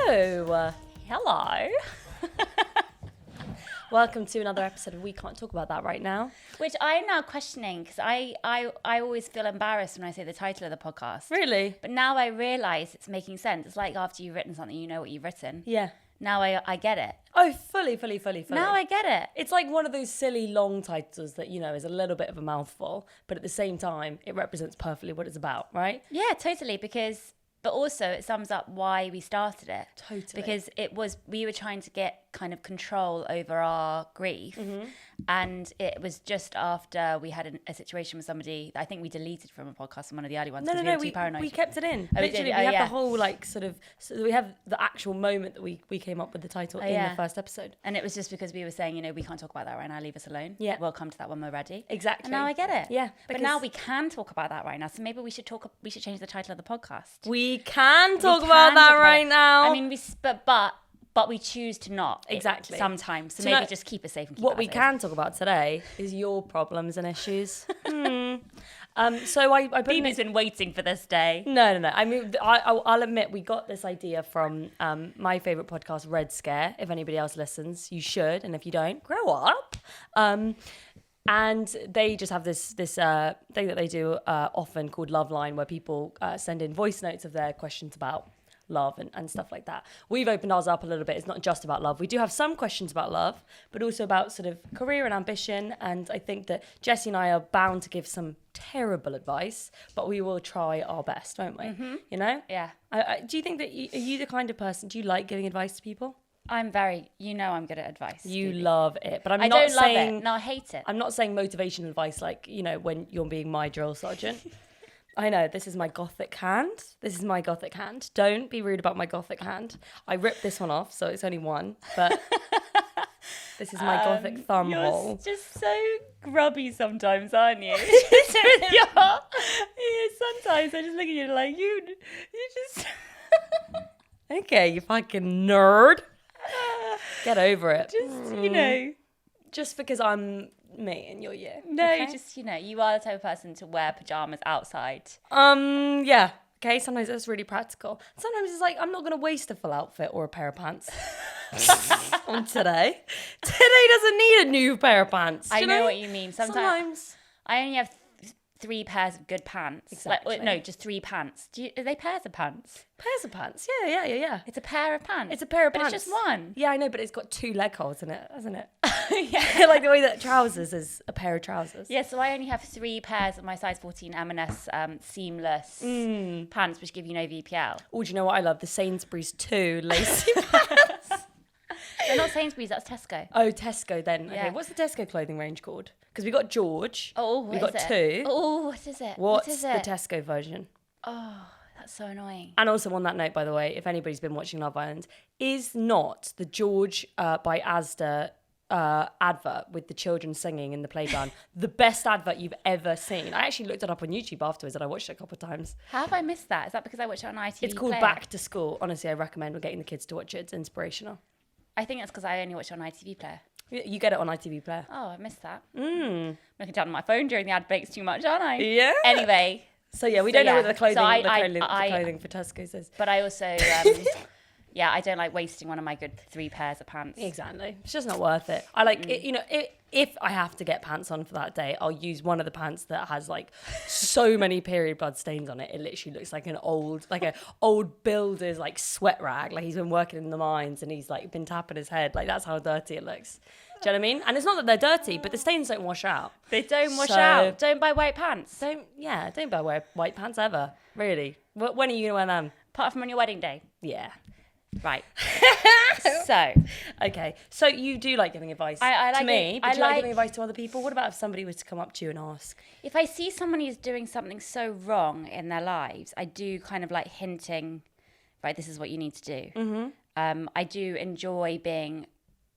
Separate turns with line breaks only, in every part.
Hello.
Hello.
Welcome to another episode of We Can't Talk About That Right Now.
Which I'm now questioning because I always feel embarrassed when I say the title of the podcast.
Really?
But now I realise it's making sense. It's like after you've written something, you know what you've written.
Yeah.
Now I get it.
Oh, fully.
Now I get it.
It's like one of those silly long titles that, you know, is a little bit of a mouthful, but at the same time, it represents perfectly what it's about, right?
Yeah, totally. But also it sums up why we started it.
Totally.
Because we were trying to get kind of control over our grief. Mm-hmm. And it was just after we had a situation with somebody that I think we deleted from a podcast on one of the early ones.
No, we kept it in. Literally, we have the whole so we have the actual moment that we came up with the title in the first episode.
And it was just because we were saying, you know, we can't talk about that right now, leave us alone.
Yeah.
We'll come to that when we're ready.
Exactly.
And now I get it.
Yeah.
But now we can talk about that right now. So maybe we should change the title of the podcast.
We can talk about that right now.
I mean, but we choose to not.
Exactly.
Sometimes. So maybe just keep it safe and keep
what
it
we can talk about today is your problems and issues. So I
Phoebe's been waiting for this day.
No. I mean, I'll admit we got this idea from my favourite podcast, Red Scare. If anybody else listens, you should. And if you don't, grow up. And they just have this thing that they do often called Love Line, where people send in voice notes of their questions about love and stuff like that. We've opened ours up a little bit. It's not just about love. We do have some questions about love, but also about sort of career and ambition. And I think that Jessie and I are bound to give some terrible advice, but we will try our best, won't we? Mm-hmm. You know?
Yeah.
Do you think that are you the kind of person, do you like giving advice to people?
I'm good at advice.
You love it, but
I don't love it. No, I hate it.
I'm not saying motivational advice like, you know, when you're being my drill sergeant. I know, this is my gothic hand. Don't be rude about my gothic hand. I ripped this one off, so it's only one, but this is my gothic thumb hole.
You're just so grubby sometimes, aren't you? Sometimes I just look at you like, you just...
Okay, you fucking nerd. Get over it.
Just, you know.
Just because I'm me and you're you.
No,
okay?
Just, you know, you are the type of person to wear pajamas outside.
Yeah. Okay, sometimes that's really practical. Sometimes it's like, I'm not going to waste a full outfit or a pair of pants on today. Today doesn't need a new pair of pants.
I know what you mean. Sometimes I only have 3 pairs of good pants.
Exactly.
Just 3 pants. Are they pairs of pants?
Pairs of pants. Yeah.
It's a pair of pants.
It's a pair of
but
pants.
It's just one.
Yeah, I know, but it's got 2 leg holes in it, hasn't it?
Yeah.
Like the way that trousers is a pair of trousers.
Yeah, so I only have 3 pairs of my size 14 M&S seamless pants, which give you no VPL.
Oh, do you know what I love? The Sainsbury's 2 lacy pants.
They're not Sainsbury's, that's Tesco.
Oh, Tesco then.
Yeah.
Okay, what's the Tesco clothing range called? Because we got George.
Oh,
we got 2.
Oh, what is it?
What's the Tesco version?
Oh, that's so annoying.
And also on that note, by the way, if anybody's been watching Love Island, is not the George by Asda advert with the children singing in the playground the best advert you've ever seen? I actually looked it up on YouTube afterwards and I watched it a couple of times.
How have I missed that? Is that because I watched it on ITV?
It's called Back to School. Honestly, I recommend getting the kids to watch it. It's inspirational.
I think that's because I only watched it on ITV Player.
You get it on ITV Player.
Oh, I missed that. I'm looking down on my phone during the ad breaks too much, aren't I?
Yeah.
Anyway.
So yeah, we don't know what the clothing for Tesco says.
But I also, I don't like wasting one of my good 3 pairs of pants.
Exactly. It's just not worth it. I like it, you know, if I have to get pants on for that day, I'll use one of the pants that has like so many period blood stains on it. It literally looks like an old builder's like sweat rag. Like he's been working in the mines and he's like been tapping his head. Like that's how dirty it looks. Do you know what I mean? And it's not that they're dirty, but the stains don't wash out.
They don't wash out. Don't buy white pants.
Don't buy white pants ever. Really. When are you gonna wear them?
Apart from on your wedding day.
Yeah.
Right. So.
Okay. So you do like giving advice to me, but do you like giving advice to other people? What about if somebody was to come up to you and ask?
If I see somebody is doing something so wrong in their lives, I do kind of like hinting, right, this is what you need to do. Mm-hmm. I do enjoy being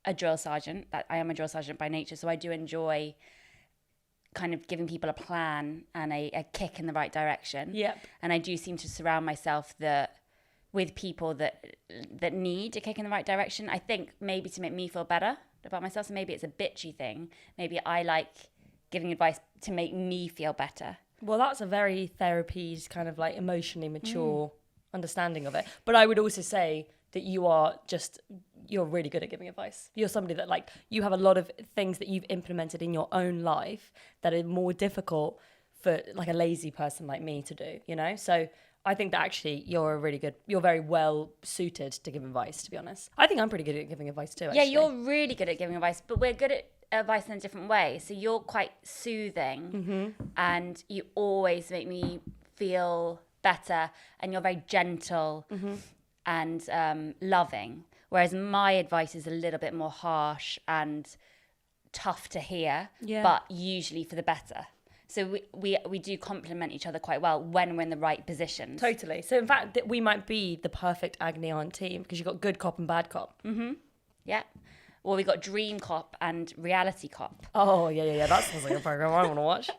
a drill sergeant. That I am a drill sergeant by nature, so I do enjoy kind of giving people a plan and a kick in the right direction.
Yep.
And I do seem to surround myself with people that need a kick in the right direction. I think maybe to make me feel better about myself. So maybe it's a bitchy thing. Maybe I like giving advice to make me feel better.
Well, that's a very therapy kind of like emotionally mature understanding of it. But I would also say that you're really good at giving advice. You're somebody that like, you have a lot of things that you've implemented in your own life that are more difficult for like a lazy person like me to do, you know? So I think that actually you're very well suited to give advice, to be honest. I think I'm pretty good at giving advice too, actually.
Yeah, you're really good at giving advice, but we're good at advice in a different way. So you're quite soothing and you always make me feel better, and you're very gentle and loving. Whereas my advice is a little bit more harsh and tough to hear, but usually for the better. So we do complement each other quite well when we're in the right positions.
Totally. So in fact, we might be the perfect Agony Aunt team because you've got good cop and bad cop.
Yeah. Well, we got Dream Cop and Reality Cop.
Oh, yeah. That sounds like a program I want to watch.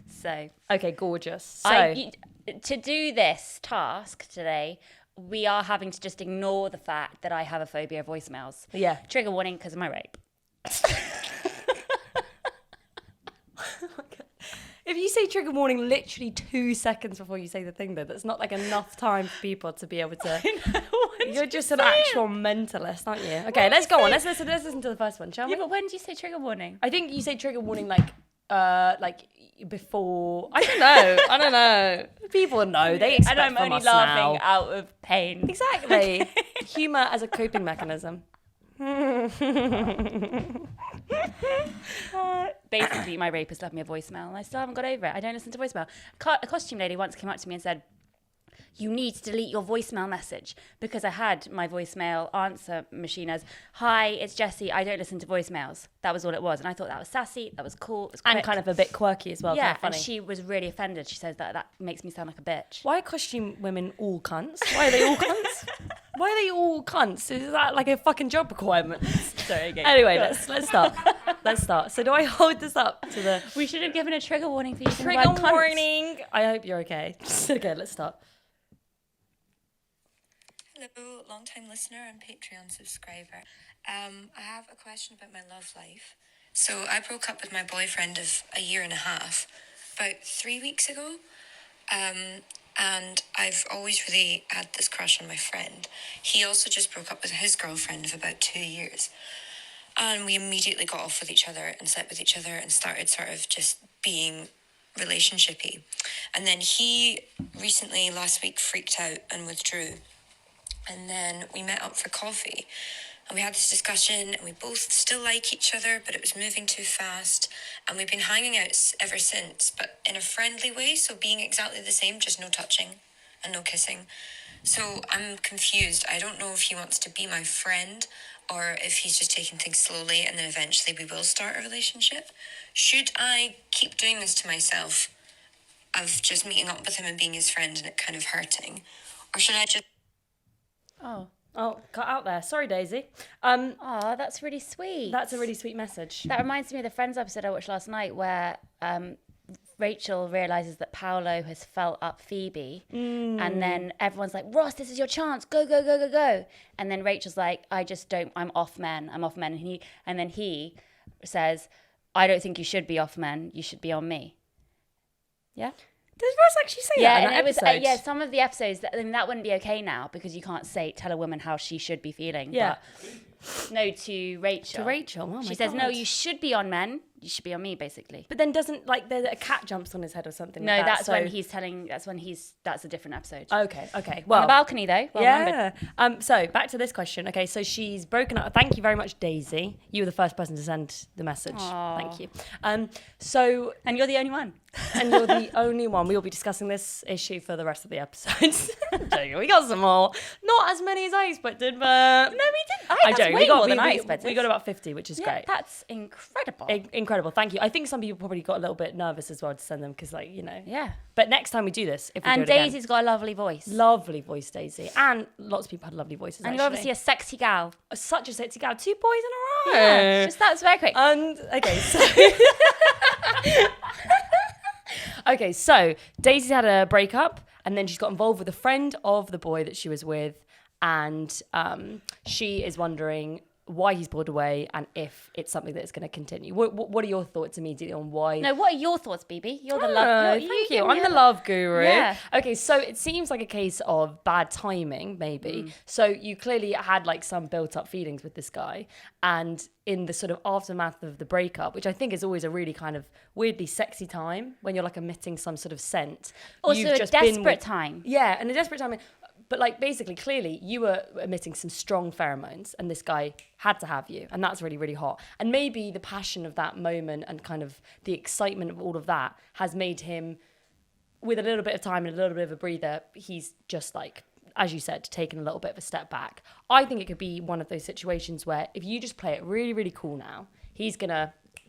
So.
Okay, gorgeous. So.
To do this task today, we are having to just ignore the fact that I have a phobia of voicemails.
Yeah.
Trigger warning because of my rape.
If you say trigger warning literally 2 seconds before you say the thing, though, that's not like enough time for people to be able to. You're just an actual mentalist, aren't you? Okay, let's go on. Let's listen to the first one, shall we?
Yeah, but when did you say trigger warning?
I think you say trigger warning like before. I don't know. People know. They expect
and I'm
from
only
us
laughing
now.
out of pain.
Exactly. Humor as a coping mechanism.
Basically, my rapist left me a voicemail and I still haven't got over it. I don't listen to voicemail. A costume lady once came up to me and said, you need to delete your voicemail message, because I had my voicemail answer machine as, hi, it's Jessie, I don't listen to voicemails. That was all it was. And I thought that was sassy, that was cool, it was quick.
And kind of a bit quirky as well.
Yeah,
kind of funny.
and she was really offended. She says that makes me sound like a bitch.
Why are costume women all cunts? Why are they all cunts? Why are they all cunts? Is that like a fucking job requirement?
Sorry, okay.
Anyway, let's start. Let's start. So do I hold this up to the...
We should have given a trigger warning for you.
Trigger warning. I hope you're okay. Okay, let's start.
Hello, long-time listener and Patreon subscriber. I have a question about my love life. So I broke up with my boyfriend of a year and a half about 3 weeks ago. And I've always really had this crush on my friend. He also just broke up with his girlfriend of about 2 years. And we immediately got off with each other and slept with each other and started sort of just being relationshipy. And then he recently, last week, freaked out and withdrew. And then we met up for coffee and we had this discussion and we both still like each other, but it was moving too fast. And we've been hanging out ever since, but in a friendly way. So being exactly the same, just no touching and no kissing. So I'm confused. I don't know if he wants to be my friend or if he's just taking things slowly and then eventually we will start a relationship. Should I keep doing this to myself of just meeting up with him and being his friend and it kind of hurting? Or should I just...
Oh, cut out there. Sorry, Daisy.
Oh, that's really sweet.
That's a really sweet message.
That reminds me of the Friends episode I watched last night where Rachel realises that Paolo has felt up Phoebe. And then everyone's like, Ross, this is your chance. Go, go, go, go, go. And then Rachel's like, I just don't, I'm off men. And then he says, I don't think you should be off men. You should be on me. Yeah?
Did Ross actually say that in that episode?
Yeah, some of the episodes, that wouldn't be okay now because you can't tell a woman how she should be feeling.
Yeah.
But no, to Rachel.
To Rachel, oh my God.
She says, no, you should be on men. You should be on me, basically.
But then doesn't, like, a cat jumps on his head or something
No,
like that?
that's a different episode.
Okay. Well,
on the balcony, though. Well remembered.
So back to this question. Okay, so she's broken up. Thank you very much, Daisy. You were the first person to send the message.
Aww.
Thank you. And
you're the only one.
And you're the only one. We will be discussing this issue for the rest of the episodes. We got some more. Not as many as I expected, but...
No, we didn't. That's way more than I expected.
We got about 50, which is great.
That's incredible.
Incredible. Thank you. I think some people probably got a little bit nervous as well to send them because, like, you know.
Yeah.
But next time we do this, if we do it
Daisy's
again,
got a lovely voice.
Lovely voice, Daisy. And lots of people had lovely voices,
and you're obviously a sexy gal.
Such a sexy gal. 2 boys in a row.
Yeah. Just that's very quick.
And, okay, so... Okay, so Daisy's had a breakup and then she's got involved with a friend of the boy that she was with, and she is wondering why he's pulled away, and if it's something that's going to continue. What are your thoughts immediately on why?
No, what are your thoughts, BB? You're the love.
Thank you. I'm the love guru.
Yeah.
Okay, so it seems like a case of bad timing, maybe. So you clearly had like some built-up feelings with this guy, and in the sort of aftermath of the breakup, which I think is always a really kind of weirdly sexy time when you're like emitting some sort of scent.
Also,
You've
a
just been
desperate time.
Yeah, and a desperate time. But like basically, clearly, you were emitting some strong pheromones, and this guy had to have you, and that's really, really hot. And maybe the passion of that moment and kind of the excitement of all of that has made him, with a little bit of time and a little bit of a breather, he's just like, as you said, taken a little bit of a step back. I think it could be one of those situations where if you just play it really, really cool now,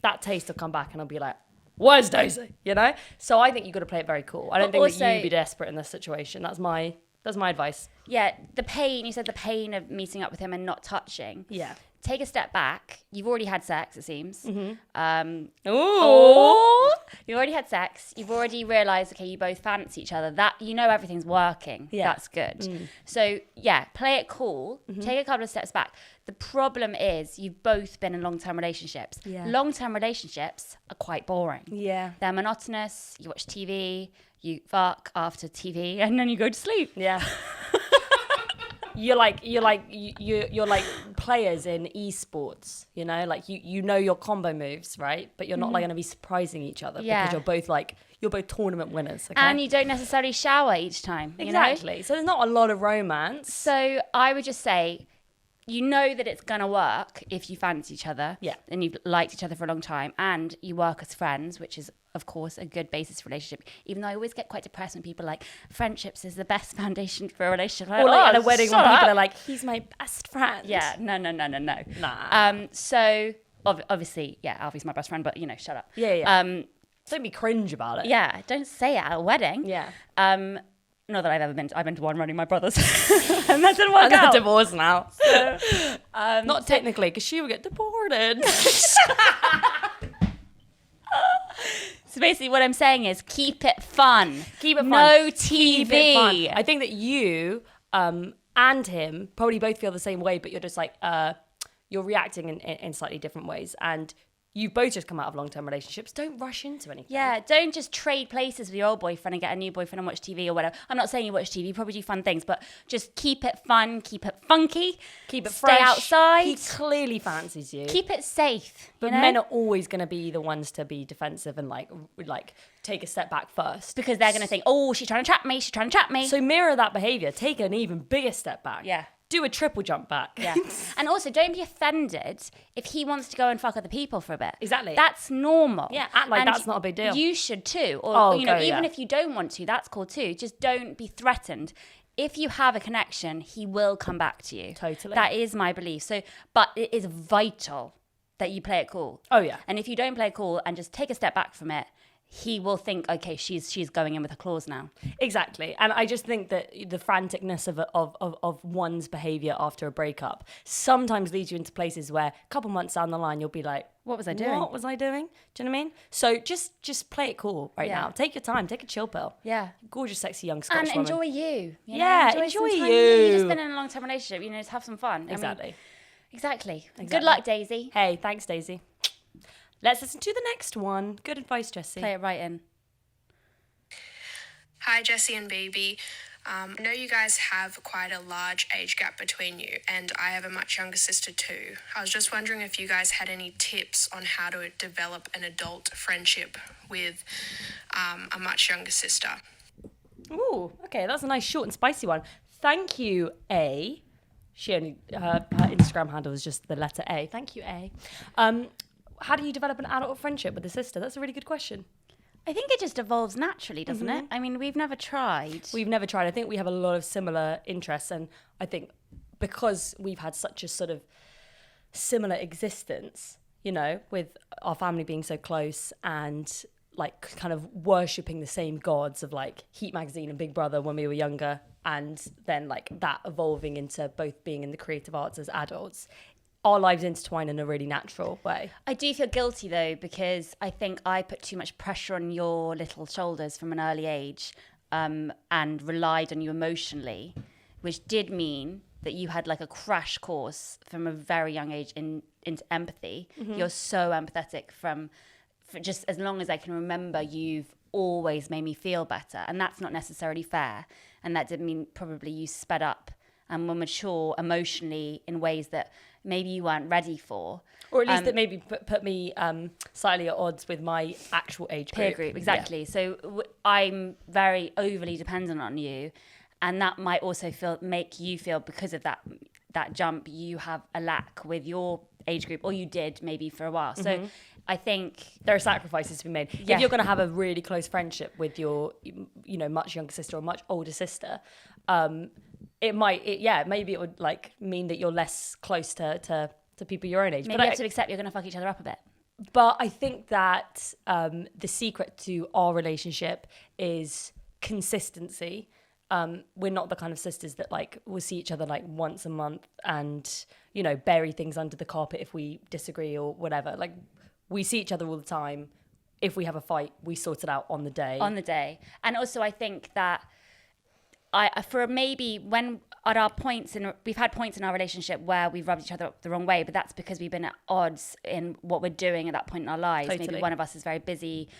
that taste will come back and I'll be like, where's Daisy? You know? So I think you've got to play it very cool. I don't think that you'd be desperate in this situation. That's my advice.
Yeah, you said the pain of meeting up with him and not touching.
Yeah.
Take a step back. You've already had sex, it seems.
Mm-hmm.
You already had sex. You've already realised, okay, you both fancy each other. That you know everything's working.
Yeah.
That's good. So yeah, play it cool. Take a couple of steps back. The problem is you've both been in long-term relationships.
Yeah.
Long-term relationships are quite boring.
Yeah.
They're monotonous. You watch TV, you fuck after TV, and then you go to sleep.
Yeah. You're like players in esports, you know, like you know your combo moves, right? But you're not like going to be surprising each other because you're both tournament winners. Okay?
And you don't necessarily shower each time.
Exactly.
You know?
So there's not a lot of romance.
So I would just say, you know that it's going to work if you fancy each other.
Yeah.
And you've liked each other for a long time and you work as friends, which is, of course, a good basis for a relationship. Even though I always get quite depressed when people are like, friendships is the best foundation for a relationship.
Or like at a wedding when people
up.
are like, he's my best friend.
Yeah, no.
Nah.
So obviously, yeah, Alfie's my best friend, but shut up.
Yeah. Don't be cringe about it.
Yeah, don't say it at a wedding.
Yeah.
Not that I've ever been to. I've been to one running my brother's. And that didn't work
And they're
out.
divorced now. So, not technically, because she would get deported.
So basically what I'm saying is keep it fun.
Keep it fun.
No TV.
Keep it fun. I think that you and him probably both feel the same way, but you're just like, you're reacting in slightly different ways. And you both just come out of long-term relationships. Don't rush into anything.
Yeah, don't just trade places with your old boyfriend and get a new boyfriend and watch TV or whatever. I'm not saying you watch TV, you probably do fun things, but just keep it fun, keep it funky,
Keep it
stay
fresh.
outside.
He clearly fancies you.
Keep it safe.
But men are always going to be the ones to be defensive and like take a step back first.
Because they're going to think, oh, she's trying to trap me.
So mirror that behavior. Take an even bigger step back.
Yeah.
Do a triple jump back.
Yeah. And also, don't be offended if he wants to go and fuck other people for a bit.
Exactly.
That's normal.
Yeah, act like
And
that's not a big deal.
You should too. Or, even
yeah.
if you don't want to, that's cool too. Just don't be threatened. If you have a connection, he will come back to you.
Totally.
That is my belief. So, but it is vital that you play it cool.
Oh, yeah.
And if you don't play it cool and just take a step back from it, he will think, okay, she's going in with a clause now.
Exactly. And I just think that the franticness of one's behavior after a breakup sometimes leads you into places where a couple months down the line, you'll be like,
What was I doing?
What was I doing? Do you know what I mean? So just play it cool right
Yeah.
now. Take your time. Take a chill pill.
Yeah.
Gorgeous, sexy young Scottish
And
woman.
enjoy you.
Yeah,
some
enjoy
time.
you.
You've just been in a long-term relationship, just have some fun.
Exactly.
Exactly. Good
Exactly.
luck, Daisy.
Hey, thanks, Daisy. Let's listen to the next one. Good advice, Jessie.
Play it right in.
Hi, Jessie and Baby. I know you guys have quite a large age gap between you, and I have a much younger sister too. I was just wondering if you guys had any tips on how to develop an adult friendship with a much younger sister.
Ooh, okay, that's a nice short and spicy one. Thank you, A. She only her Instagram handle is just the letter A. Thank you, A. How do you develop an adult friendship with a sister? That's a really good question.
I think it just evolves naturally, doesn't it? I mean, we've never tried.
We've never tried. I think we have a lot of similar interests, and I think because we've had such a sort of similar existence, with our family being so close and like kind of worshipping the same gods of like Heat magazine and Big Brother when we were younger, and then like that evolving into both being in the creative arts as adults. Our lives intertwine in a really natural way.
I do feel guilty though, because I think I put too much pressure on your little shoulders from an early age, and relied on you emotionally, which did mean that you had like a crash course from a very young age into empathy. You're so empathetic for just as long as I can remember, you've always made me feel better. And that's not necessarily fair. And that did mean probably you sped up and were mature emotionally in ways that maybe you weren't ready for.
Or at least that maybe put me slightly at odds with my actual age group.
Peer group, exactly. Yeah. So I'm very overly dependent on you. And that might also make you feel, because of that jump, you have a lack with your age group, or you did maybe for a while. So I think
there are sacrifices to be made. Yeah. If you're going to have a really close friendship with your, much younger sister or much older sister, maybe it would like mean that you're less close to people your own age.
Maybe
but
you have to accept you're going to fuck each other up a bit.
But I think that the secret to our relationship is consistency. We're not the kind of sisters that like will see each other like once a month and bury things under the carpet if we disagree or whatever. Like, we see each other all the time. If we have a fight, we sort it out on the day.
And also I think that we've had points in our relationship where we've rubbed each other up the wrong way, but that's because we've been at odds in what we're doing at that point in our lives.
Totally.
Maybe one of us is very busy,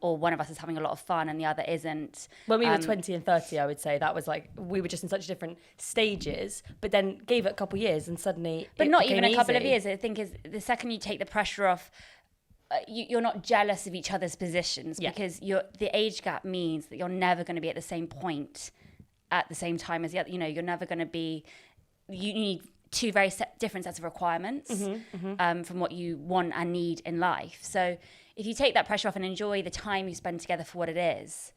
or one of us is having a lot of fun and the other isn't.
When we were 20 and 30, I would say that was like, we were just in such different stages, but then gave it a couple of years and suddenly
But not even a couple
easy.
of years. I think is the second you take the pressure off, you're not jealous of each other's positions, because the age gap means that you're never going to be at the same point at the same time as the other. You're never going to be. You need two very different sets of requirements from what you want and need in life. So if you take that pressure off and enjoy the time you spend together for what it is,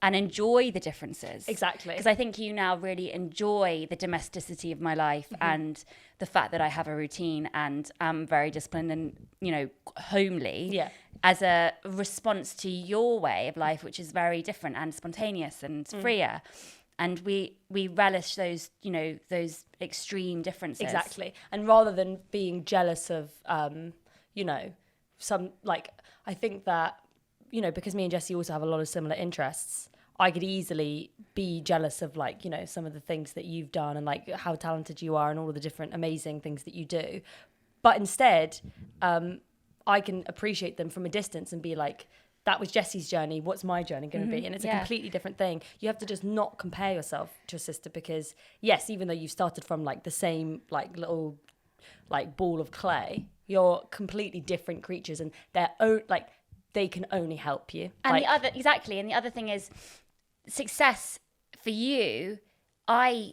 and enjoy the differences.
Exactly.
Because I think you now really enjoy the domesticity of my life and the fact that I have a routine and am very disciplined and, homely as a response to your way of life, which is very different and spontaneous and freer. And we relish those, those extreme differences.
Exactly. And rather than being jealous of, some, like, I think that, because me and Jessie also have a lot of similar interests, I could easily be jealous of, like, some of the things that you've done and, like, how talented you are and all of the different amazing things that you do. But instead, I can appreciate them from a distance and be like, that was Jessie's journey. What's my journey going to be? And it's a completely different thing. You have to just not compare yourself to a sister because, yes, even though you started from, like, the same, like, little, like, ball of clay, you're completely different creatures and they can only help you.
And the other thing is success for you, I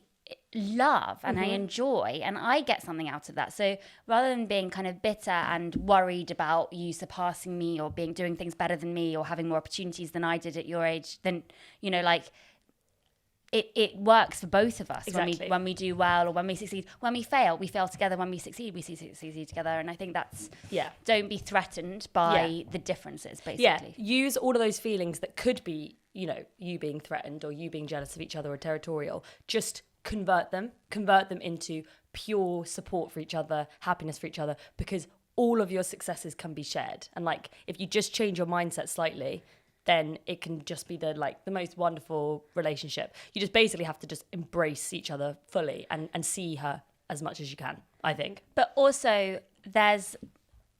love and I enjoy and I get something out of that. So rather than being kind of bitter and worried about you surpassing me or doing things better than me or having more opportunities than I did at your age, then, it works for both of us.
Exactly.
when we do well or when we succeed. When we fail together. When we succeed, we succeed together. And I think that's, don't be threatened by the differences, basically.
Yeah, use all of those feelings that could be, you being threatened or you being jealous of each other or territorial. Just convert them into pure support for each other, happiness for each other, because all of your successes can be shared. And, like, if you just change your mindset slightly, then it can just be the most wonderful relationship. You just basically have to just embrace each other fully and see her as much as you can, I think.
But also there's,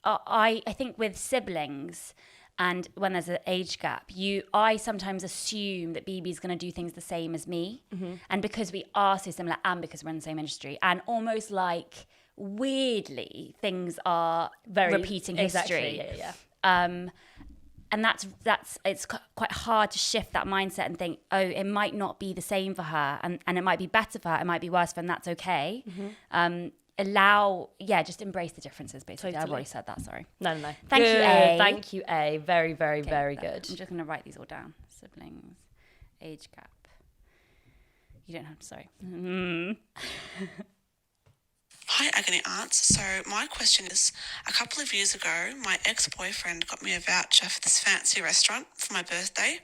I think with siblings and when there's an age gap, I sometimes assume that BB's going to do things the same as me. And because we are so similar and because we're in the same industry and almost like weirdly things are very repeating history.
Yeah.
And it's quite hard to shift that mindset and think, oh, it might not be the same for her and it might be better for her, it might be worse for her, and that's okay. Just embrace the differences, basically. Totally. I've already said that, sorry.
No.
Thank you, A.
Thank you, A. Very, very, very good.
I'm just going to write these all down. Siblings, age gap. You don't have to, sorry.
Hi, Agony Aunts. So my question is, a couple of years ago, my ex-boyfriend got me a voucher for this fancy restaurant for my birthday,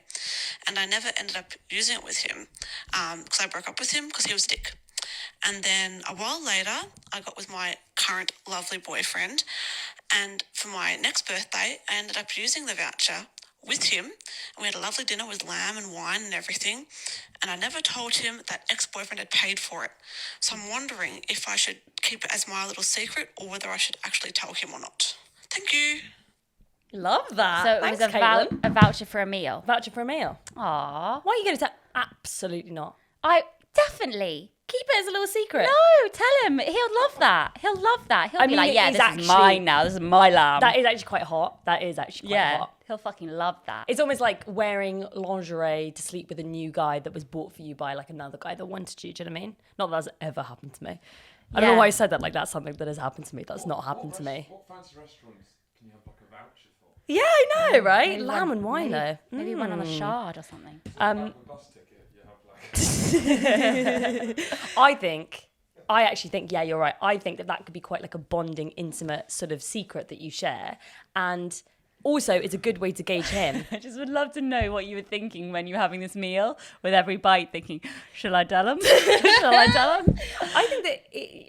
and I never ended up using it with him because I broke up with him because he was a dick. And then a while later, I got with my current lovely boyfriend, and for my next birthday, I ended up using the voucher with him, and we had a lovely dinner with lamb and wine and everything, and I never told him that ex-boyfriend had paid for it. So I'm wondering if I should keep it as my little secret or whether I should actually tell him or not. Thank you.
Love that.
So it
Thanks,
was
Caitlin.
a voucher for a meal.
Voucher for a meal.
Aw.
Why are you going to tell? Absolutely not.
I definitely.
Keep it as a little secret.
No, tell him. He'll love that. He'll be like, yeah, this is mine now. This is my lamb.
That is actually quite hot. That is actually quite hot.
He'll fucking love that.
It's almost like wearing lingerie to sleep with a new guy that was bought for you by like another guy that wanted you. Do you know what I mean? Not that that's ever happened to me. I don't know why I said that. Like that's something that has happened to me. That's not happened to me.
What fancy restaurants can you have like a voucher for?
Yeah, I know, right?
Maybe
Lamb and wine though.
Maybe one on the Shard or something.
Like a bus ticket, you have like...
I actually think, yeah, you're right. I think that could be quite like a bonding, intimate sort of secret that you share. And also, it's a good way to gauge him.
I just would love to know what you were thinking when you were having this meal, with every bite thinking, shall I tell him? Shall I tell him?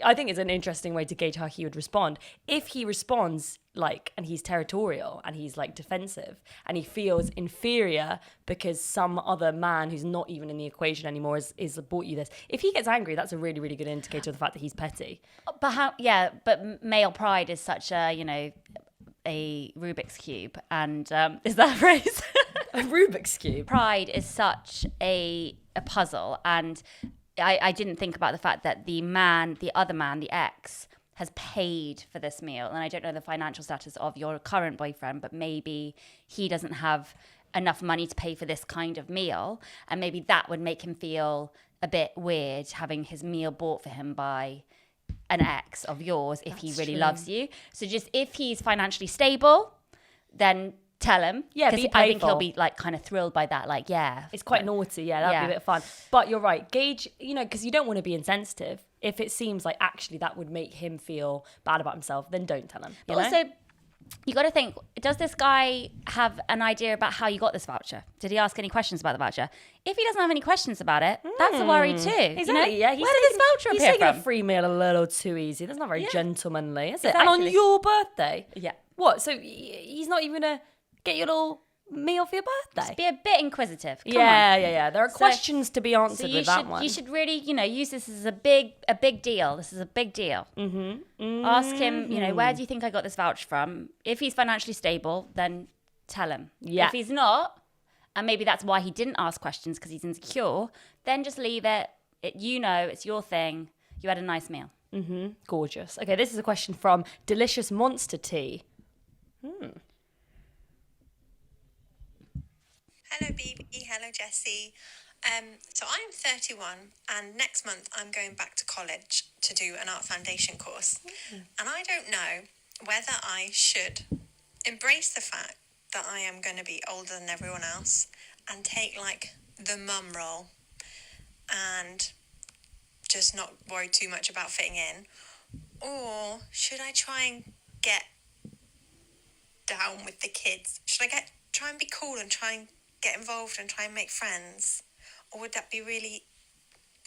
I think it's an interesting way to gauge how he would respond. If he responds like, and he's territorial and he's like defensive and he feels inferior because some other man who's not even in the equation anymore is bought you this. If he gets angry, that's a really, really good indicator of the fact that he's petty.
But male pride is such a, a Rubik's Cube. And is that a phrase?
A Rubik's Cube.
Pride is such a puzzle. And I didn't think about the fact that the other man, the ex, has paid for this meal. And I don't know the financial status of your current boyfriend, but maybe he doesn't have enough money to pay for this kind of meal. And maybe that would make him feel a bit weird having his meal bought for him by an ex of yours if he really loves you. So just if he's financially stable, then tell him.
Yeah,
because
be
I think he'll
playful.
be like kind of thrilled by that. Like, yeah.
It's quite naughty, yeah, that'd be a bit of fun. But you're right, gauge, because you don't want to be insensitive. If it seems like actually that would make him feel bad about himself, then don't tell him.
But also, you got to think, does this guy have an idea about how you got this voucher? Did he ask any questions about the voucher? If he doesn't have any questions about it, that's a worry too.
Exactly, yeah.
Where did this voucher
He's
appear
taking
from?
a free meal a little too easy. That's not very gentlemanly, is it?
Exactly.
And on your birthday?
Yeah.
What? So he's not even going to get you a little meal for your birthday?
Be a bit inquisitive. Come on.
Yeah. There are questions to be answered with that one.
You should really, use this as a big deal. This is a big deal. Ask him, where do you think I got this voucher from? If he's financially stable, then tell him.
Yeah.
If he's not, and maybe that's why he didn't ask questions because he's insecure, then just leave it. It's your thing. You had a nice meal.
Gorgeous. Okay, this is a question from Delicious Monster Tea.
Hello, BB. Hello, Jessie. So I'm 31, and next month I'm going back to college to do an art foundation course. And I don't know whether I should embrace the fact that I am going to be older than everyone else and take like the mum role and just not worry too much about fitting in, or should I try and get down with the kids? Should I try and be cool and try and get involved and try and make friends? Or would that be really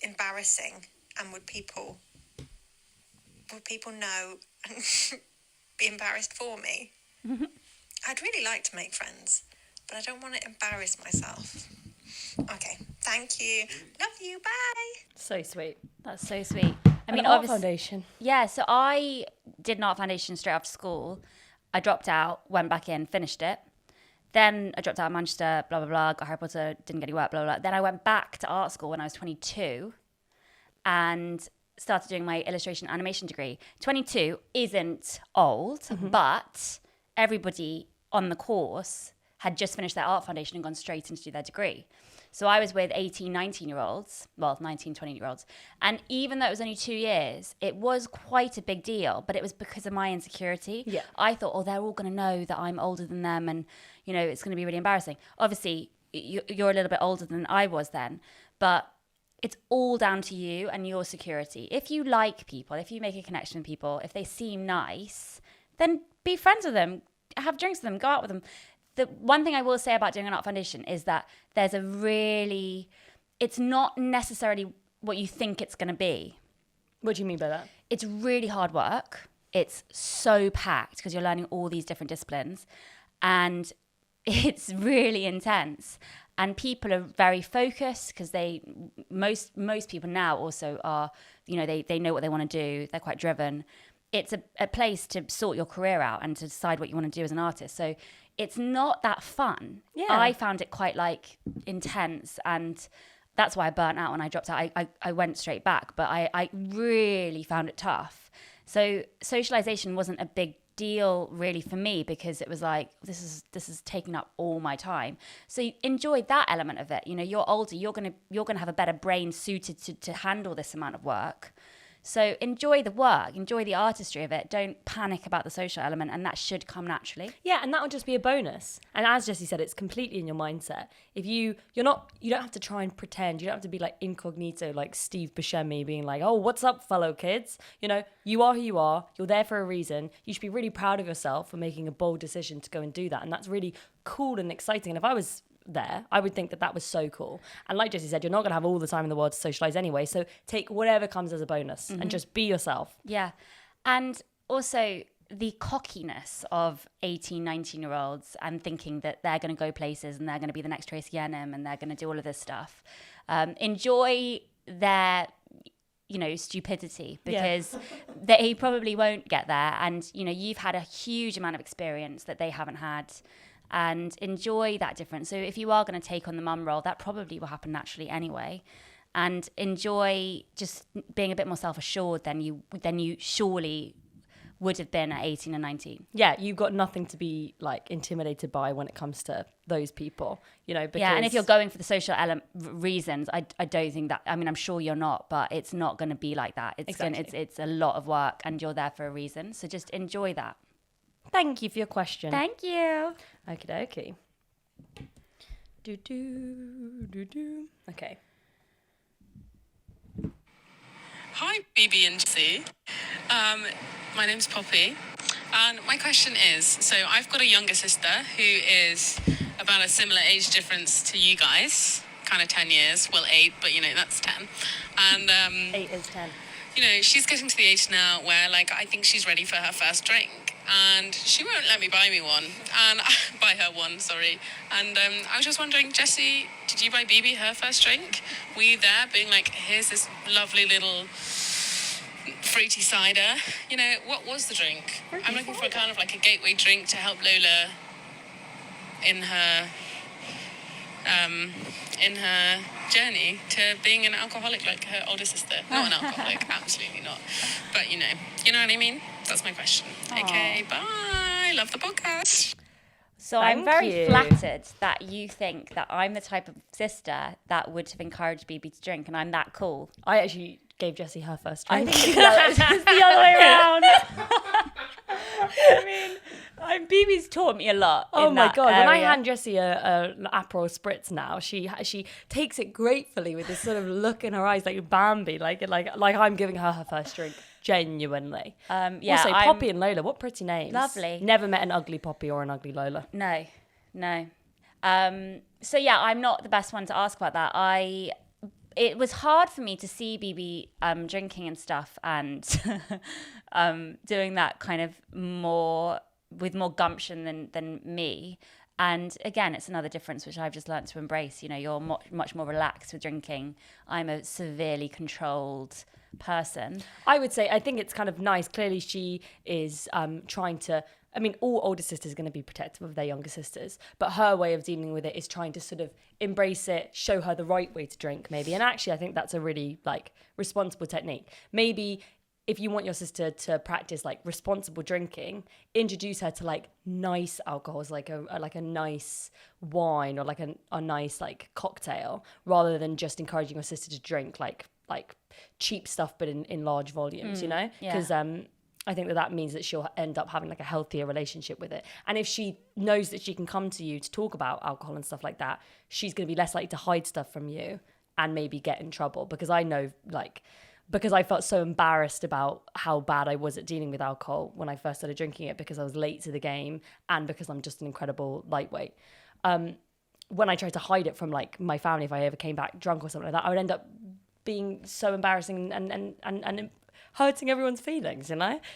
embarrassing? And would people know and be embarrassed for me? I'd really like to make friends, but I don't want to embarrass myself. Okay, thank you. Love you, bye.
So sweet.
That's so sweet. I mean,
art
obviously,
foundation.
yeah. So I did an art foundation straight after school. I dropped out, went back in, finished it. Then I dropped out of Manchester, blah, blah, blah, got Harry Potter, didn't get any work, blah, blah, blah. Then I went back to art school when I was 22 and started doing my illustration animation degree. 22 isn't old, but everybody on the course had just finished their art foundation and gone straight into their degree. So I was with 18, 19-year-olds, well, 19, 20-year-olds. And even though it was only 2 years, it was quite a big deal, but it was because of my insecurity.
Yeah.
I thought, they're all going to know that I'm older than them and, it's going to be really embarrassing. Obviously, you're a little bit older than I was then, but it's all down to you and your security. If you like people, if you make a connection with people, if they seem nice, then be friends with them, have drinks with them, go out with them. The one thing I will say about doing an art foundation is that it's not necessarily what you think it's going to be.
What do you mean by that?
It's really hard work. It's so packed because you're learning all these different disciplines. And it's really intense. And people are very focused because most people now also are, they know what they want to do. They're quite driven. It's a place to sort your career out and to decide what you want to do as an artist. So it's not that fun.
Yeah.
I found it quite like intense, and that's why I burnt out when I dropped out. I went straight back, but I really found it tough. So socialization wasn't a big deal really for me, because it was like, this is taking up all my time. So you enjoy that element of it. You're older, you're gonna have a better brain suited to handle this amount of work. So enjoy the work, enjoy the artistry of it. Don't panic about the social element, and that should come naturally.
Yeah, and that will just be a bonus. And as Jessie said, it's completely in your mindset. If you don't have to try and pretend. You don't have to be like incognito, like Steve Buscemi being like, oh, what's up, fellow kids? You are who you are. You're there for a reason. You should be really proud of yourself for making a bold decision to go and do that. And that's really cool and exciting. And if I was there, I would think that was so cool. And like Jessie said, you're not going to have all the time in the world to socialize anyway, so take whatever comes as a bonus and just be yourself.
Yeah. And also the cockiness of 18, 19-year-olds and thinking that they're going to go places and they're going to be the next Tracy Enem and they're going to do all of this stuff. Enjoy their stupidity, because they probably won't get there, and you've had a huge amount of experience that they haven't had. And enjoy that difference. So if you are going to take on the mum role, that probably will happen naturally anyway. And enjoy just being a bit more self-assured than you surely would have been at 18 and 19.
Yeah, you've got nothing to be like intimidated by when it comes to those people, because...
Yeah, and if you're going for the social reasons, I don't think that, I'm sure you're not, but it's not going to be like that. It's a lot of work, and you're there for a reason. So just enjoy that.
Thank you for your question.
Thank you.
Okie dokie. Do. Okay.
Hi, BB and Jessie. My name's Poppy, and my question is, so I've got a younger sister who is about a similar age difference to you guys, kind of 10 years, well 8, but that's 10. And
8 is 10.
she's getting to the age now where I think she's ready for her first drink. And she won't let me buy me one, and buy her one, sorry. And I was just wondering, Jessie, did you buy BB her first drink? Were you there being like, here's this lovely little fruity cider? What was the drink? I'm looking for kind of like a gateway drink to help Lola in her journey to being an alcoholic like her older sister. Not an alcoholic, absolutely not. But you know what I mean? That's my question.
Aww.
Okay, bye. Love the podcast.
So
Thank
I'm very
you.
flattered that you think that I'm the type of sister that would have encouraged BB to drink, and I'm that cool.
I actually gave Jessie her first drink.
I think it's the other way around. BB's taught me a lot.
Oh my God! When I
area.
hand Jessie an Aperol Spritz now, she takes it gratefully with this sort of look in her eyes, like Bambi, like I'm giving her first drink. Genuinely. Also, Poppy and Lola, what pretty names.
Lovely.
Never met an ugly Poppy or an ugly Lola.
No. So yeah, I'm not the best one to ask about that. It was hard for me to see BB drinking and stuff, and doing that kind of with more gumption than me. And again, it's another difference which I've just learned to embrace. You're much more relaxed with drinking. I'm a severely controlled person.
I would say, I think it's kind of nice. Clearly she is trying to, all older sisters are going to be protective of their younger sisters, but her way of dealing with it is trying to sort of embrace it, show her the right way to drink maybe. And actually I think that's a really responsible technique. Maybe if you want your sister to practice responsible drinking, introduce her to nice alcohols, like a nice wine or a nice cocktail, rather than just encouraging your sister to drink like cheap stuff but in large volumes, because I think that means that she'll end up having a healthier relationship with it. And if she knows that she can come to you to talk about alcohol and stuff like that, she's going to be less likely to hide stuff from you and maybe get in trouble. Because I know because I felt so embarrassed about how bad I was at dealing with alcohol when I first started drinking it, because I was late to the game and because I'm just an incredible lightweight. When I tried to hide it from my family, if I ever came back drunk or something like that, I would end up being so embarrassing and hurting everyone's feelings,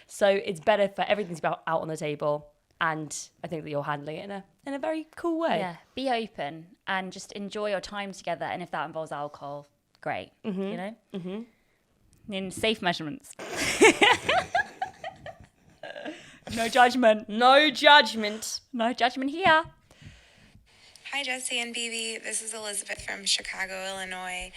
So it's better for everything to be out on the table. And I think that you're handling it in a very cool way.
Yeah, be open and just enjoy your time together. And if that involves alcohol, great, you know? Mm-hmm. In safe measurements. No judgment.
No judgment.
No judgment here.
Hi, Jessie and BB. This is Elizabeth from Chicago, Illinois.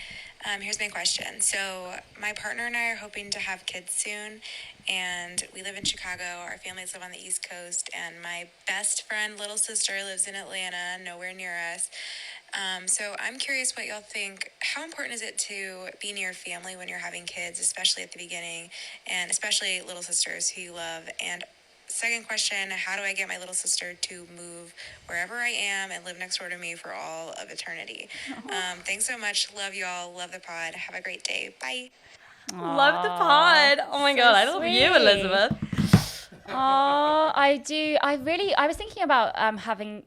Here's my question. So my partner and I are hoping to have kids soon, and we live in Chicago. Our families live on the East Coast, and my best friend, little sister, lives in Atlanta, nowhere near us. So I'm curious what y'all think. How important is it to be near family when you're having kids, especially at the beginning, and especially little sisters who you love? And second question, how do I get my little sister to move wherever I am and live next door to me for all of eternity? Thanks so much. Love y'all. Love the pod. Have a great day. Bye.
Love the pod. Oh my God, I love you, Elizabeth.
Oh, I do. I was thinking about having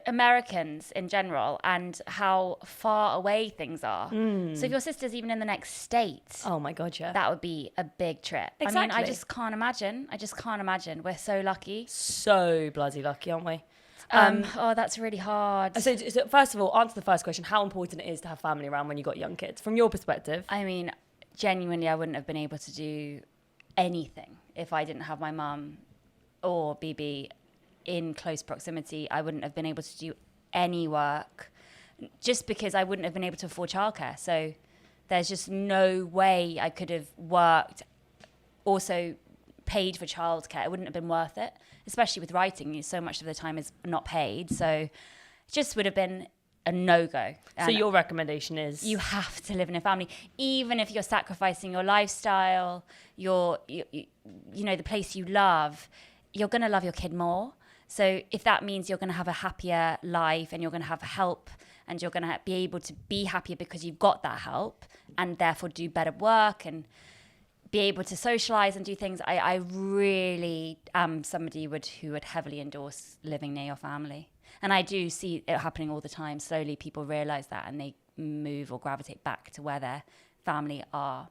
Americans in general and how far away things are. So if your sister's even in the next state,
Oh my God, yeah.
that would be a big trip. I mean,
Exactly.
I just can't imagine. We're so lucky.
So bloody lucky, aren't we?
Oh, that's really hard.
So first of all, answer the first question, how important it is to have family around when you've got young kids. From your perspective.
I mean, genuinely, I wouldn't have been able to do anything if I didn't have my mum or BB in close proximity. I wouldn't have been able to do any work just because I wouldn't have been able to afford childcare. So there's just no way I could have worked, also paid for childcare. It wouldn't have been worth it, especially with writing. So much of the time is not paid. So it just would have been a no-go.
So your recommendation is?
You have to live in a family, even if you're sacrificing your lifestyle, you know, the place you love, you're going to love your kid more. So if that means you're going to have a happier life and you're going to have help and you're going to be able to be happier because you've got that help and therefore do better work and be able to socialize and do things, I really am somebody who would heavily endorse living near your family. And I do see it happening all the time. Slowly people realize that and they move or gravitate back to where their family are.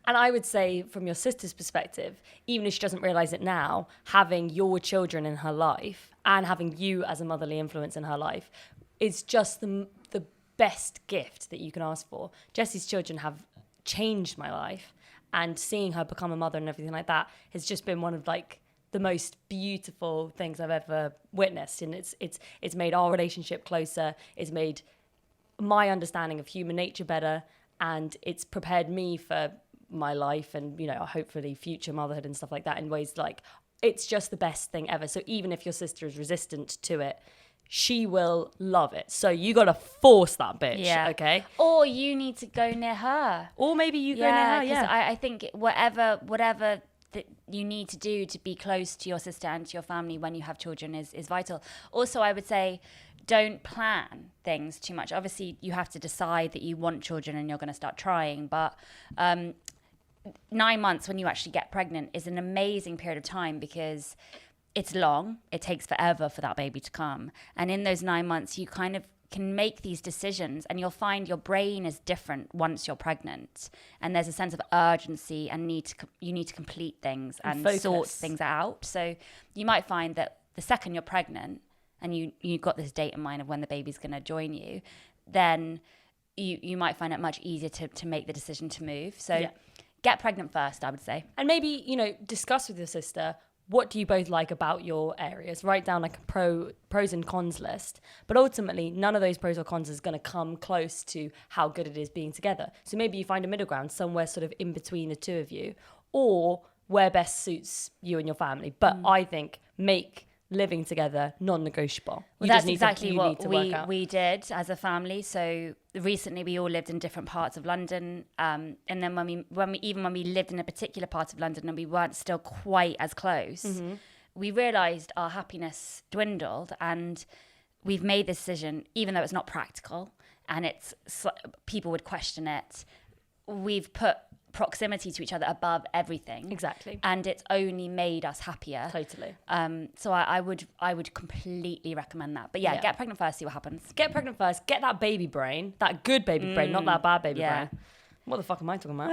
And I would say from your sister's perspective, even if she doesn't realise it now, having your children in her life and having you as a motherly influence in her life is just the best gift that you can ask for. Jessie's children have changed my life, and seeing her become a mother and everything like that has just been one of the most beautiful things I've ever witnessed. And it's made our relationship closer. It's made my understanding of human nature better. And it's prepared me for my life and, you know, hopefully future motherhood and stuff like that in ways it's just the best thing ever. So even if your sister is resistant to it, she will love it. So you got to force that bitch, okay?
Or you need to go near her.
Or maybe you go near her,
because I think whatever that you need to do to be close to your sister and to your family when you have children is vital. Also, I would say don't plan things too much. Obviously, you have to decide that you want children and you're going to start trying. But 9 months when you actually get pregnant is an amazing period of time because it's long. It takes forever for that baby to come. And in those 9 months, you kind of can make these decisions and you'll find your brain is different once you're pregnant. And there's a sense of urgency and you need to complete things and sort things out. So you might find that the second you're pregnant and you've got this date in mind of when the baby's going to join you, then you might find it much easier to make the decision to move. So get pregnant first, I would say.
And maybe, you know, discuss with your sister, what do you both like about your areas? Write down a pros and cons list. But ultimately, none of those pros or cons is going to come close to how good it is being together. So maybe you find a middle ground somewhere sort of in between the two of you, or where best suits you and your family. But I think make living together non-negotiable.
Well, that's exactly what we did as a family. So recently we all lived in different parts of London, and then when we lived in a particular part of London and we weren't still quite as close, we realised our happiness dwindled, and we've made this decision, even though it's not practical and people would question it. We've put proximity to each other above everything.
Exactly.
And it's only made us happier.
Totally.
So I would completely recommend that. But get pregnant first, see what happens.
Get pregnant first, get that baby brain, that good baby brain, not that bad baby brain. What the fuck am I talking about?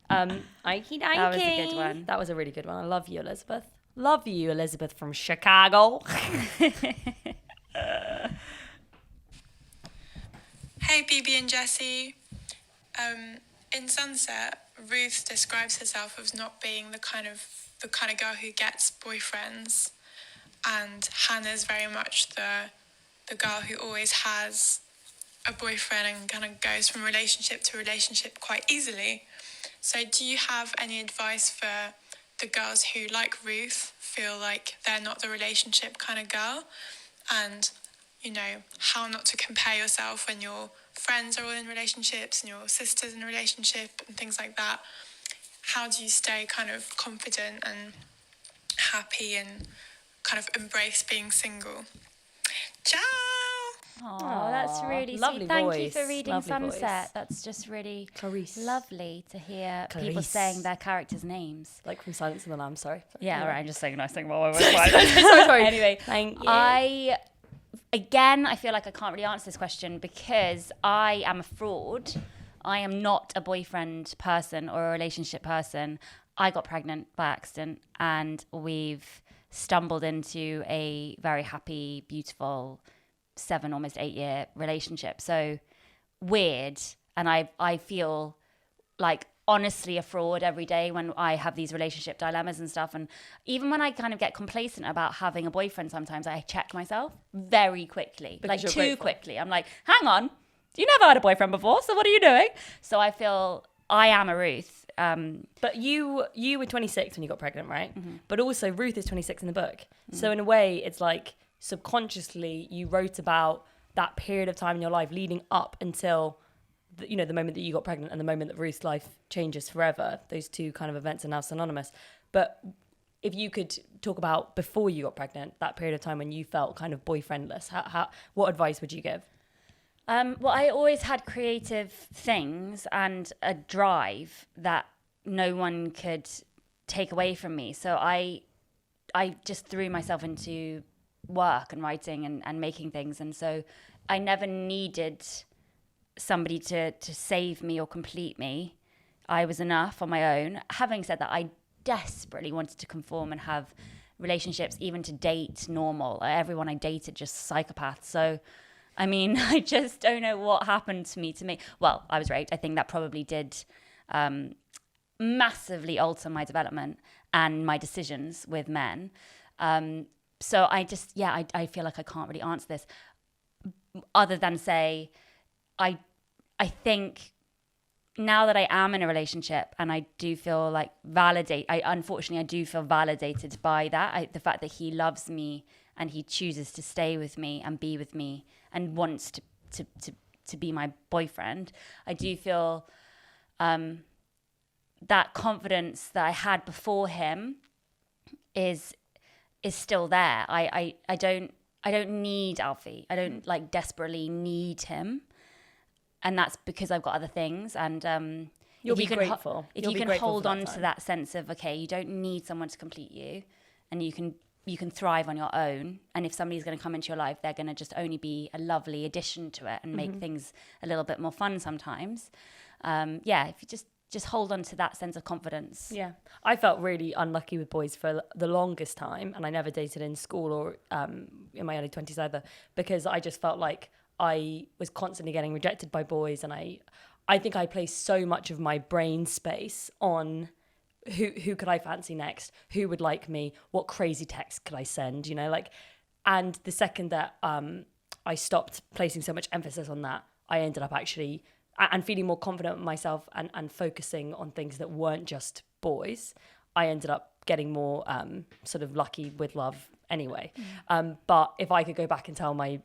That was
a good one.
That was a really good one. I love you, Elizabeth. Love you, Elizabeth from Chicago.
Hey, BB and Jessie. In Sunset, Ruth describes herself as not being the kind of girl who gets boyfriends, and Hannah's very much the girl who always has a boyfriend and kind of goes from relationship to relationship quite easily. So, do you have any advice for the girls who, like Ruth, feel like they're not the relationship kind of girl, and how not to compare yourself when your friends are all in relationships and your sister's in a relationship and things like that? How do you stay kind of confident and happy and kind of embrace being single? Ciao!
Oh, that's really
lovely
sweet. Thank you
voice,
for reading
lovely
Sunset.
voice.
That's just really
Clarice.
lovely to hear people
Clarice.
saying their characters' names.
Like from Silence of the Lambs, sorry.
Yeah, all right, I'm just saying a nice thing while I was
sorry.
Anyway,
Thank you.
I feel like I can't really answer this question because I am a fraud. I am not a boyfriend person or a relationship person. I got pregnant by accident and we've stumbled into a very happy, beautiful 7, almost 8 year relationship. So weird. And I feel like honestly a fraud every day when I have these relationship dilemmas and stuff. And even when I kind of get complacent about having a boyfriend, sometimes I check myself very quickly,
Because
like
you're
too
grateful.
quickly. I'm like, hang on, you never had a boyfriend before, so what are you doing? So I feel I am a Ruth.
But you were 26 when you got pregnant, right?
Mm-hmm.
But also Ruth is 26 in the book. So in a way, it's like subconsciously you wrote about that period of time in your life leading up until the moment that you got pregnant and the moment that Ruth's life changes forever. Those two kind of events are now synonymous. But if you could talk about before you got pregnant, that period of time when you felt kind of boyfriendless, what advice would you give?
Well, I always had creative things and a drive that no one could take away from me. So I just threw myself into work and writing and making things. And so I never needed somebody to save me or complete me. I was enough on my own. Having said that, I desperately wanted to conform and have relationships, even to date normal. Everyone I dated just psychopaths. So I mean, I just don't know what happened to me. Well, I was raped. I think that probably did massively alter my development and my decisions with men. So I just, I feel like I can't really answer this other than say, I think now that I am in a relationship and I do feel like unfortunately I do feel validated by that. The fact that he loves me and he chooses to stay with me and be with me and wants to be my boyfriend. I do feel that confidence that I had before him is still there. I don't need Alfie. I don't like desperately need him. And that's because I've got other things. And
You'll be grateful.
If
You'll
you
be
can
grateful
hold
for
on
that
to
time.
that sense of, okay, you don't need someone to complete you and you can thrive on your own. And if somebody's going to come into your life, they're going to just only be a lovely addition to it and make things a little bit more fun sometimes. If you just hold on to that sense of confidence.
Yeah. I felt really unlucky with boys for the longest time, and I never dated in school or in my early 20s either, because I just felt like I was constantly getting rejected by boys, and I think I placed so much of my brain space on who could I fancy next, who would like me, what crazy text could I send, and the second that I stopped placing so much emphasis on that, I ended up actually and feeling more confident in myself and focusing on things that weren't just boys. I ended up getting more sort of lucky with love anyway. But if I could go back and tell my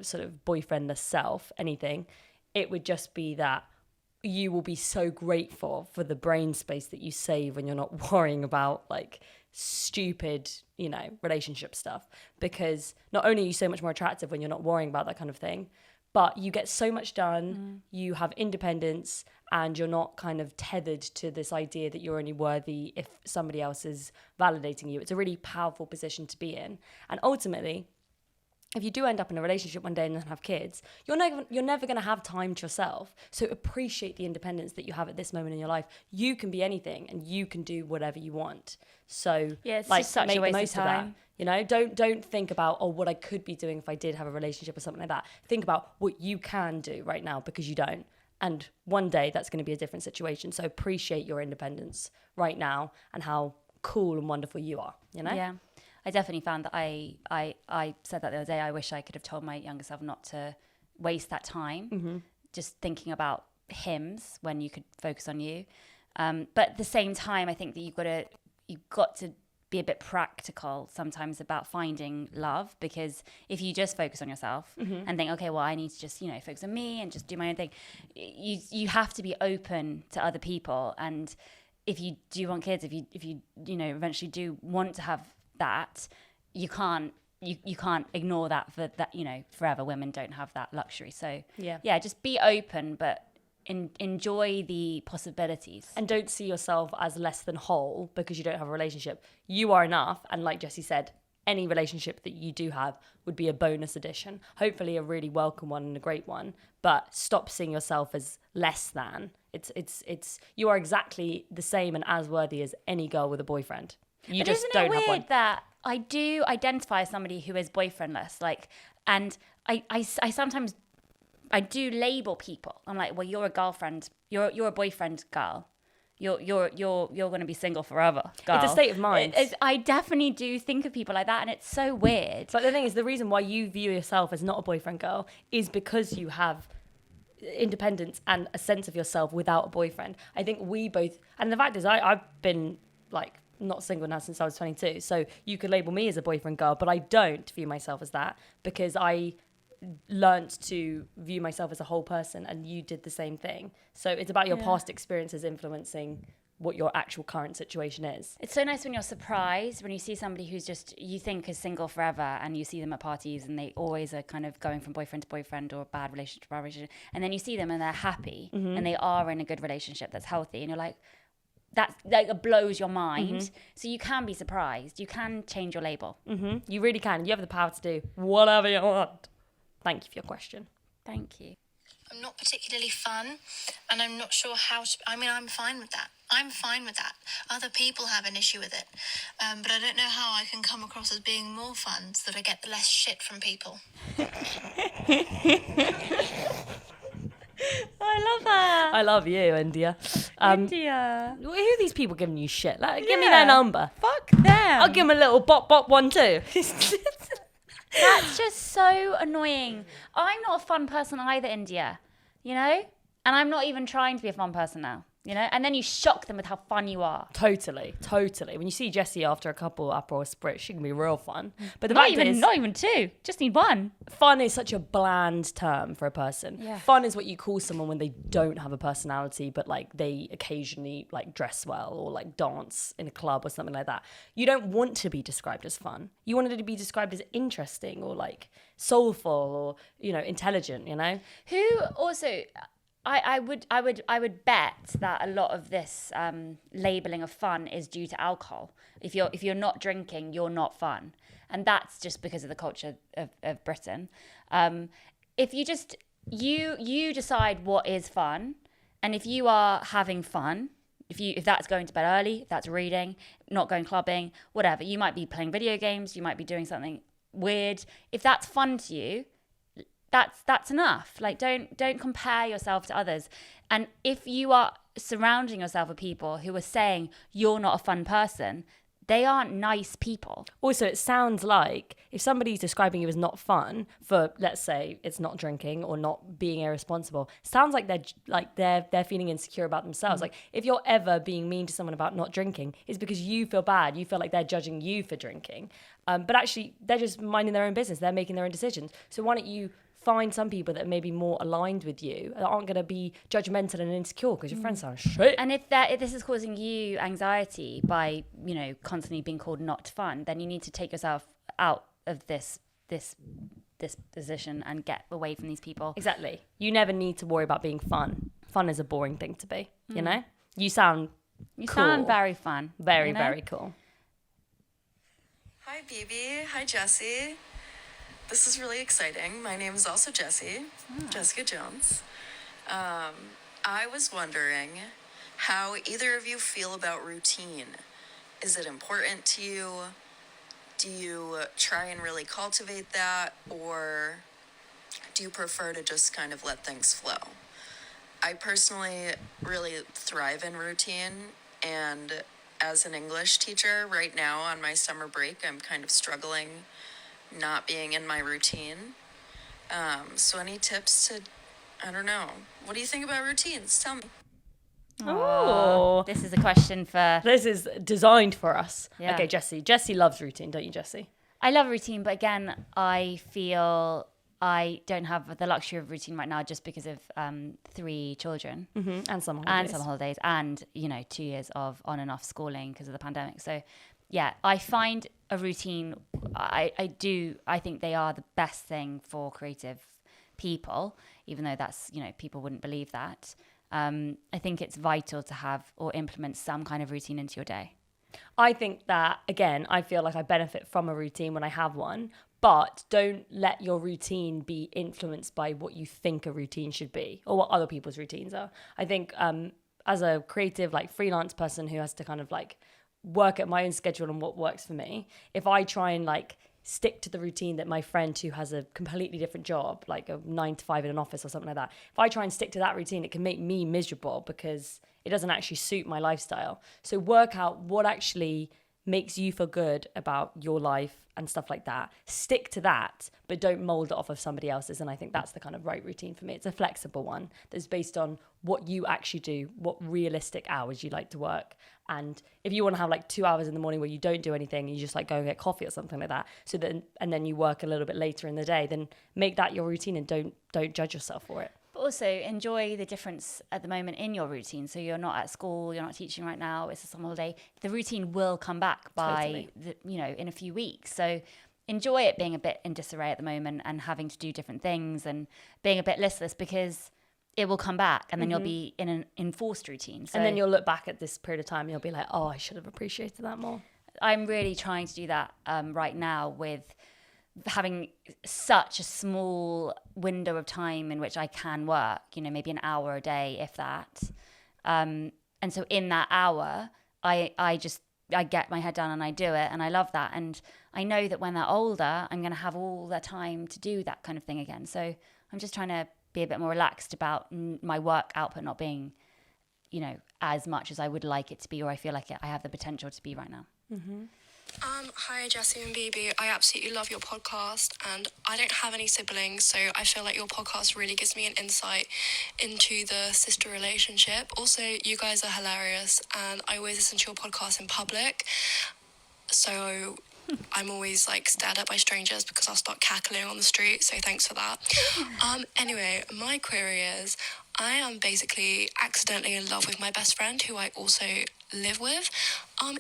sort of boyfriendless self anything, it would just be that you will be so grateful for the brain space that you save when you're not worrying about like stupid, relationship stuff, because not only are you so much more attractive when you're not worrying about that kind of thing, but you get so much done, you have independence, and you're not kind of tethered to this idea that you're only worthy if somebody else is validating you. It's a really powerful position to be in. And ultimately, if you do end up in a relationship one day and then have kids, you're never going to have time to yourself. So appreciate the independence that you have at this moment in your life. You can be anything and you can do whatever you want. So
Yeah, it's
like,
just such
make
a waste
the
of
most of that.
time.
You know, don't think about, oh, what I could be doing if I did have a relationship or something like that. Think about what you can do right now because you don't. And one day that's going to be a different situation. So appreciate your independence right now and how cool and wonderful you are, you know?
Yeah. I definitely found that I said that the other day. I wish I could have told my younger self not to waste that time just thinking about hymns when you could focus on you. But at the same time, I think that you've got to be a bit practical sometimes about finding love, because if you just focus on yourself and think, okay, well, I need to just, focus on me and just do my own thing, you have to be open to other people. And if you do want kids, if you eventually do want to have that, you can't ignore that for that, forever. Women don't have that luxury. So yeah, just be open, but enjoy the possibilities.
And don't see yourself as less than whole because you don't have a relationship. You are enough. And like Jessie said, any relationship that you do have would be a bonus addition, hopefully a really welcome one and a great one. But stop seeing yourself as less than. It's you are exactly the same and as worthy as any girl with a boyfriend. You
But
just
isn't
don't
it
have
weird
one.
that I do identify as somebody who is boyfriendless, and I sometimes I do label people. I'm like, well, you're a girlfriend, you're a boyfriend girl, you're going to be single forever, girl.
It's a state of mind.
I definitely do think of people like that, and it's so weird.
But the thing is, the reason why you view yourself as not a boyfriend girl is because you have independence and a sense of yourself without a boyfriend. I think we both, and the fact is, I've been like not single now since I was 22. So you could label me as a boyfriend girl, but I don't view myself as that because I learnt to view myself as a whole person, and you did the same thing. So it's about your past experiences influencing what your actual current situation is.
It's so nice when you're surprised when you see somebody who's just, you think is single forever, and you see them at parties and they always are kind of going from boyfriend to boyfriend or bad relationship to bad relationship, and then you see them and they're happy and they are in a good relationship that's healthy, and you're like, that blows your mind. So you can be surprised. You can change your label.
You really can. You have the power to do whatever you want. Thank you for your question.
Thank you.
I'm not particularly fun, and I'm not sure how to... I'm fine with that. I'm fine with that. Other people have an issue with it. But I don't know how I can come across as being more fun so that I get less shit from people.
I love that.
I love you, India.
India.
Who are these people giving you shit? Like, give me their number.
Fuck them.
I'll give them a little bop one too.
That's just so annoying. I'm not a fun person either, India. And I'm not even trying to be a fun person now. And then you shock them with how fun you are.
Totally. When you see Jessie after a couple Aperol Spritz, she can be real fun. But the fact is,
not even two. Just need one.
fun is such a bland term for a person.
Yeah.
Fun is what you call someone when they don't have a personality, but like they occasionally like dress well or like dance in a club or something like that. You don't want to be described as fun. You wanted it to be described as interesting or like soulful or, intelligent,
Who also... I would bet that a lot of this labeling of fun is due to alcohol. If you're not drinking, you're not fun, and that's just because of the culture of Britain. If you just you decide what is fun, and if you are having fun, if that's going to bed early, if that's reading, not going clubbing, whatever, you might be playing video games, you might be doing something weird. If that's fun to you, that's enough. Like, don't compare yourself to others. And if you are surrounding yourself with people who are saying you're not a fun person, they aren't nice people.
Also, it sounds like if somebody's describing you as not fun for, let's say, it's not drinking or not being irresponsible, sounds like they're feeling insecure about themselves. Like, if you're ever being mean to someone about not drinking, it's because you feel bad. You feel like they're judging you for drinking. But actually, they're just minding their own business. They're making their own decisions. So why don't you find some people that are maybe more aligned with you, that aren't going to be judgmental and insecure because your friends sound shit.
And if this is causing you anxiety by, constantly being called not fun, then you need to take yourself out of this position and get away from these people.
Exactly. You never need to worry about being fun. Fun is a boring thing to be, You sound cool.
Sound very fun.
Very, very cool.
Hi, BB. Hi, Jessie. this is really exciting. My name is also Jessie, Jessica Jones. I was wondering how either of you feel about routine. Is it important to you? Do you try and really cultivate that, or do you prefer to just kind of let things flow? I personally really thrive in routine, and as an English teacher right now on my summer break, I'm kind of struggling not being in my routine. So any tips to, I don't know, what do you think about routines? Tell me.
Oh,
This is a question for...
this is designed for us.
Yeah.
Okay, Jessie. Jessie loves routine, don't you, Jessie?
I love routine, but again, I feel I don't have the luxury of routine right now just because of 3 children.
And some holidays.
And some holidays, and 2 years of on and off schooling because of the pandemic. So yeah, I find a routine, I think they are the best thing for creative people, even though that's, people wouldn't believe that. I think it's vital to have or implement some kind of routine into your day.
I think that, again, I feel like I benefit from a routine when I have one, but don't let your routine be influenced by what you think a routine should be or what other people's routines are. I think as a creative, like freelance person who has to kind of like work at my own schedule and what works for me, if I try and like stick to the routine that my friend who has a completely different job, like a 9 to 5 in an office or something like that, if I try and stick to that routine, it can make me miserable because it doesn't actually suit my lifestyle. So work out what actually makes you feel good about your life and stuff like that. Stick to that, but don't mold it off of somebody else's. And I think that's the kind of right routine for me. It's a flexible one that's based on what you actually do, what realistic hours you like to work. And if you want to have like 2 hours in the morning where you don't do anything, you just like go and get coffee or something like that, so then and then you work a little bit later in the day, then make that your routine and don't judge yourself for it.
But also enjoy the difference at the moment in your routine. So you're not at school, you're not teaching right now, it's a summer holiday. The routine will come back by, in a few weeks. So enjoy it being a bit in disarray at the moment and having to do different things and being a bit listless, because it will come back and then you'll be in an enforced routine. So
and then you'll look back at this period of time and you'll be like, oh, I should have appreciated that more.
I'm really trying to do that right now with having such a small window of time in which I can work, maybe an hour a day, if that. And so in that hour, I get my head down and I do it, and I love that. And I know that when they're older, I'm going to have all the time to do that kind of thing again. So I'm just trying to be a bit more relaxed about my work output not being, as much as I would like it to be, or I feel like I have the potential to be right now.
Mm-hmm.
Hi Jessie and BB. I absolutely love your podcast, and I don't have any siblings, so I feel like your podcast really gives me an insight into the sister relationship. Also, you guys are hilarious, and I always listen to your podcast in public, so I'm always like stared at by strangers because I'll start cackling on the street, so thanks for that. Anyway, my query is, I am basically accidentally in love with my best friend, who I also live with.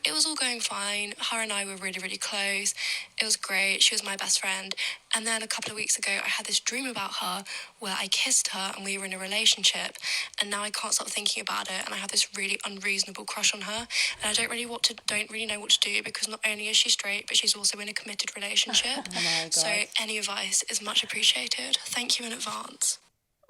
It was all going fine. Her and I were really, really close. It was great. She was my best friend. And then a couple of weeks ago, I had this dream about her where I kissed her and we were in a relationship. And now I can't stop thinking about it. And I have this really unreasonable crush on her. And I don't really know what to do, because not only is she straight, but she's also in a committed relationship.
Oh my God.
So any advice is much appreciated. Thank you in advance.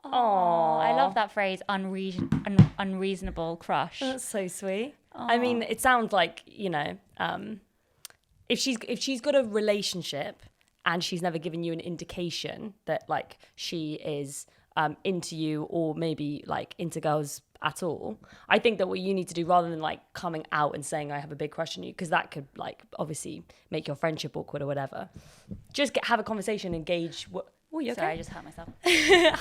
Oh, I love that phrase, unreasonable crush.
That's so sweet. I mean, it sounds like, if she's got a relationship and she's never given you an indication that like she is into you, or maybe like into girls at all, I think that what you need to do, rather than like coming out and saying I have a big crush on you, because that could like obviously make your friendship awkward or whatever, just have a conversation and gauge what. Oh, you okay?
Sorry, I just hurt myself.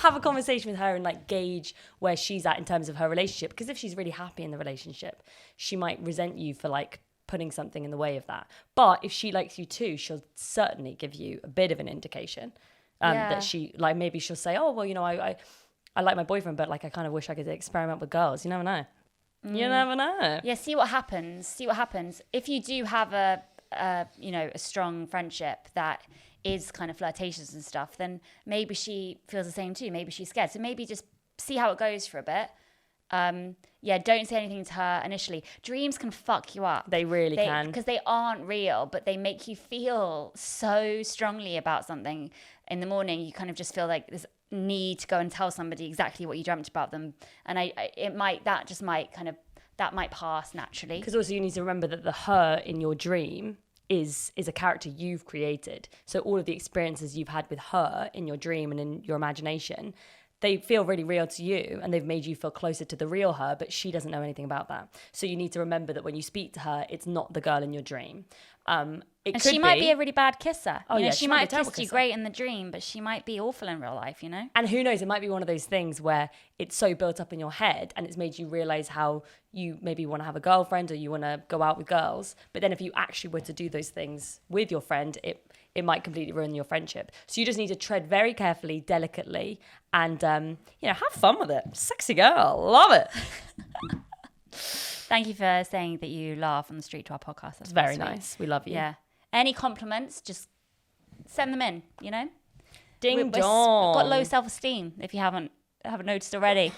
Have a conversation with her and like gauge where she's at in terms of her relationship. Because if she's really happy in the relationship, she might resent you for like putting something in the way of that. But if she likes you too, she'll certainly give you a bit of an indication that she, like, maybe she'll say, oh, well, I like my boyfriend, but like I kind of wish I could experiment with girls. You never know. You never know.
Yeah, see what happens. If you do have a strong friendship that is kind of flirtatious and stuff, then maybe she feels the same too. Maybe she's scared. So maybe just see how it goes for a bit, don't say anything to her initially. Dreams can fuck you up.
They really can.
Because they aren't real, but they make you feel so strongly about something. In the morning, you kind of just feel like this need to go and tell somebody exactly what you dreamt about them. And that might pass naturally.
Because also you need to remember that the her in your dream is a character you've created. So all of the experiences you've had with her in your dream and in your imagination, they feel really real to you, and they've made you feel closer to the real her, but she doesn't know anything about that. So you need to remember that when you speak to her, it's not the girl in your dream.
She might be a really bad kisser.
Oh, yeah,
she might have
be a terrible
kissed you
kisser.
great in the dream, but she might be awful in real life, you know?
And who knows, it might be one of those things where it's so built up in your head and it's made you realize how you maybe want to have a girlfriend or you want to go out with girls. But then if you actually were to do those things with your friend, it might completely ruin your friendship. So you just need to tread very carefully, delicately, and have fun with it. Sexy girl, love it.
Thank you for saying that you laugh on the street to our podcast. That's
It's very
sweet.
nice. We love you.
Yeah. Any compliments, just send them in, you know?
Ding
We've
dong.
got low self-esteem, if you haven't noticed already.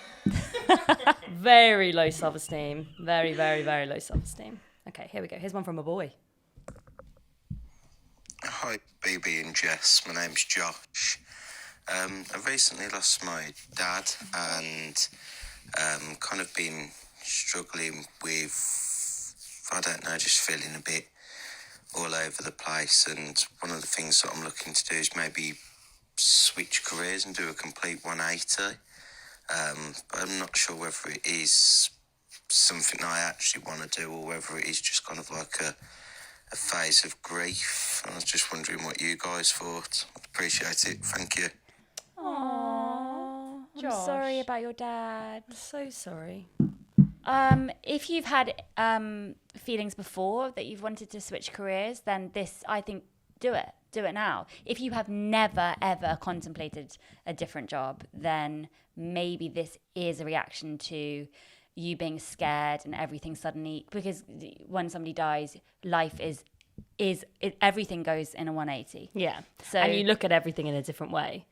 Very low self-esteem. Very, very, very low self-esteem. Okay, here we go. Here's one from a boy.
Hi, BB and Jess. My name's Josh. I recently lost my dad and kind of been struggling with, I don't know, just feeling a bit all over the place. And one of the things that I'm looking to do is maybe switch careers and do a complete 180. But I'm not sure whether it is something I actually want to do or whether it is just kind of like a phase of grief. I was just wondering what you guys thought. I'd appreciate it. Thank you.
Aww, I'm sorry about your dad.
So sorry.
If you've had feelings before that you've wanted to switch careers, then I think, do it. Do it now. If you have never, ever contemplated a different job, then maybe this is a reaction to you being scared and everything suddenly, because when somebody dies, life is everything goes in a 180.
Yeah.
So,
and you look at everything in a different way.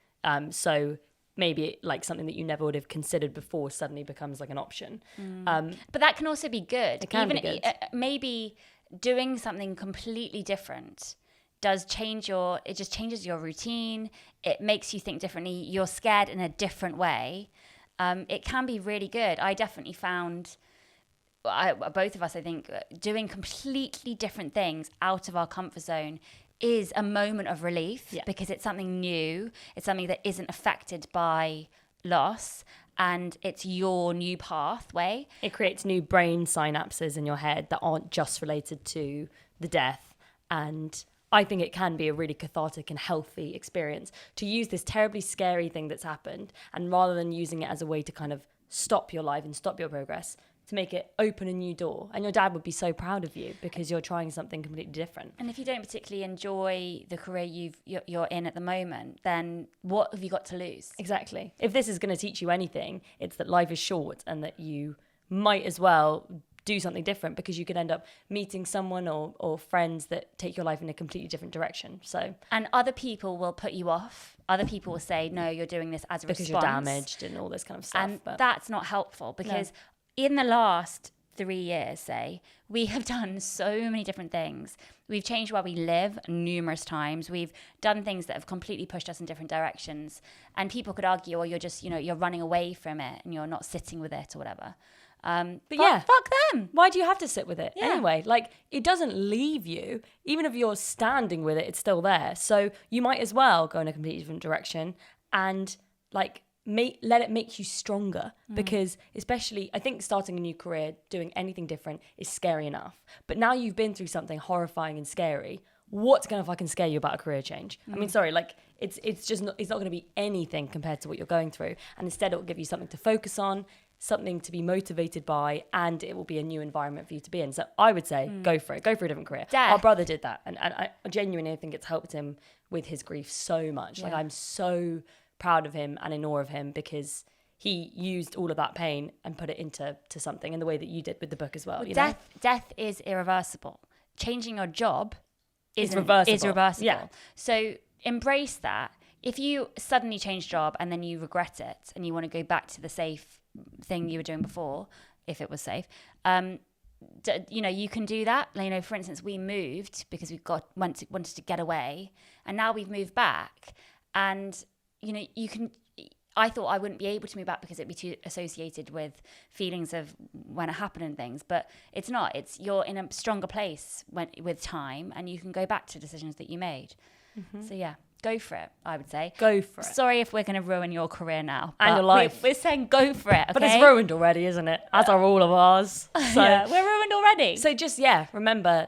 So maybe like something that you never would have considered before suddenly becomes like an option.
But that can also be good.
It can be good.
Maybe doing something completely different just changes your routine. It makes you think differently. You're scared in a different way. It can be really good. I definitely found, both of us, I think, doing completely different things out of our comfort zone is a moment of relief because it's something new. It's something that isn't affected by loss, and it's your new pathway.
It creates new brain synapses in your head that aren't just related to the death. And I think it can be a really cathartic and healthy experience to use this terribly scary thing that's happened, and rather than using it as a way to kind of stop your life and stop your progress, to make it open a new door. And your dad would be so proud of you because you're trying something completely different.
And if you don't particularly enjoy the career you're in at the moment, then what have you got to lose?
Exactly. If this is going to teach you anything, it's that life is short and that you might as well do something different, because you could end up meeting someone or friends that take your life in a completely different direction. So,
and other people will put you off. Other people will say, no, you're doing this as a
because
response.
you're damaged and all this kind of stuff.
And that's not helpful, because in the last 3 years, say, we have done so many different things. We've changed where we live numerous times. We've done things that have completely pushed us in different directions. And people could argue, or you're just, you're running away from it and you're not sitting with it or whatever. Fuck them.
Why do you have to sit with it anyway? Like, it doesn't leave you. Even if you're standing with it, it's still there. So you might as well go in a completely different direction and like let it make you stronger. Because especially, I think starting a new career, doing anything different is scary enough. But now you've been through something horrifying and scary. What's going to fucking scare you about a career change? I mean, sorry, like it's not going to be anything compared to what you're going through. And instead it will give you something to focus on, something to be motivated by, and it will be a new environment for you to be in. So I would say go for it. Go for a different career.
Death.
Our brother did that. And I genuinely think it's helped him with his grief so much. Like, I'm so proud of him and in awe of him, because he used all of that pain and put it into something in the way that you did with the book as well.
Death is irreversible. Changing your job is
reversible.
reversible.
Yeah.
So embrace that. if you suddenly change job and then you regret it and you want to go back to the safe thing you were doing before, if it was safe, you can do that. For instance, we moved because we wanted to get away, and now we've moved back, and you can. I thought I wouldn't be able to move back because it'd be too associated with feelings of when it happened and things, but it's not. You're in a stronger place with time, and you can go back to decisions that you made. So yeah, go for it, I would say.
Go for it.
Sorry if we're going to ruin your career now.
And your life.
We're saying go for it, okay?
But it's ruined already, isn't it? As are all of ours. So,
yeah, we're ruined already.
So just, remember,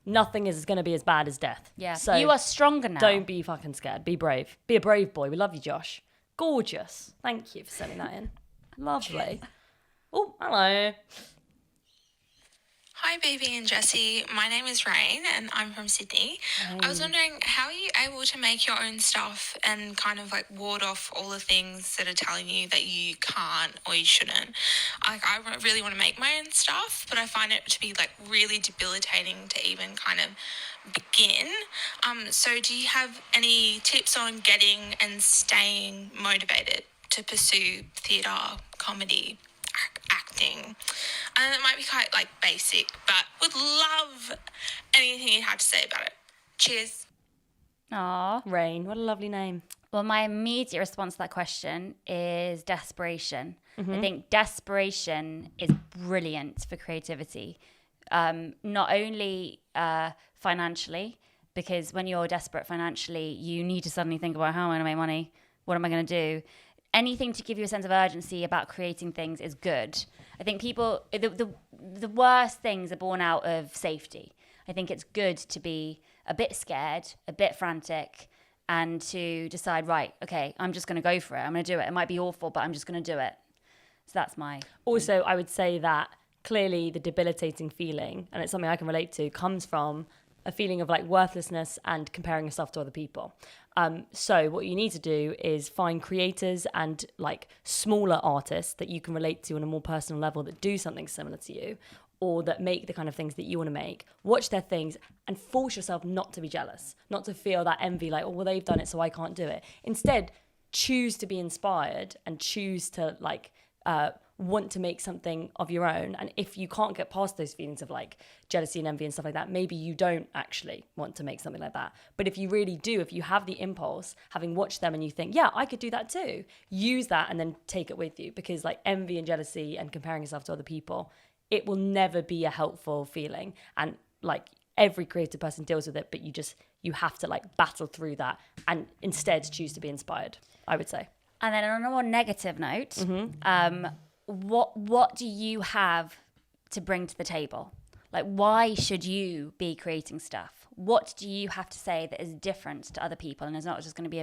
nothing is going to be as bad as death.
Yeah,
so
you are stronger now.
Don't be fucking scared. Be brave. Be a brave boy. We love you, Josh. Gorgeous. Thank you for sending that in. Lovely. Oh, hello.
Hi, Baby and Jessie. My name is Rain, and I'm from Sydney. I was wondering, how are you able to make your own stuff and kind of ward off all the things that are telling you that you can't or you shouldn't? I really want to make my own stuff, but I find it to be really debilitating to even kind of begin. So do you have any tips on getting and staying motivated to pursue theatre, comedy, acting? And it might be quite basic, but would love anything you have to say about it. Cheers.
Aww.
Rain, what a lovely name.
Well, my immediate response to that question is desperation. I think desperation is brilliant for creativity. Not only financially, because when you're desperate financially, you need to suddenly think about how am I going to make money? What am I going to do? Anything to give you a sense of urgency about creating things is good. I think people, the worst things are born out of safety. I think it's good to be a bit scared, a bit frantic, and to decide, right, okay, I'm just going to go for it. I'm going to do it. It might be awful, but I'm just going to do it. So that's my...
Also, I would say that clearly the debilitating feeling, and it's something I can relate to, comes from a feeling of worthlessness and comparing yourself to other people. So what you need to do is find creators and smaller artists that you can relate to on a more personal level that do something similar to you, or that make the kind of things that you want to make. Watch their things and force yourself not to be jealous, not to feel that envy, well, they've done it, so I can't do it. Instead, choose to be inspired and choose to want to make something of your own. And if you can't get past those feelings of jealousy and envy and stuff like that, maybe you don't actually want to make something like that. But if you really do, if you have the impulse, having watched them and you think, yeah, I could do that too, use that and then take it with you. Because envy and jealousy and comparing yourself to other people, it will never be a helpful feeling. And every creative person deals with it, but you have to battle through that and instead choose to be inspired, I would say.
And then on a more negative note, what do you have to bring to the table? Why should you be creating stuff? What do you have to say that is different to other people and is not just going to be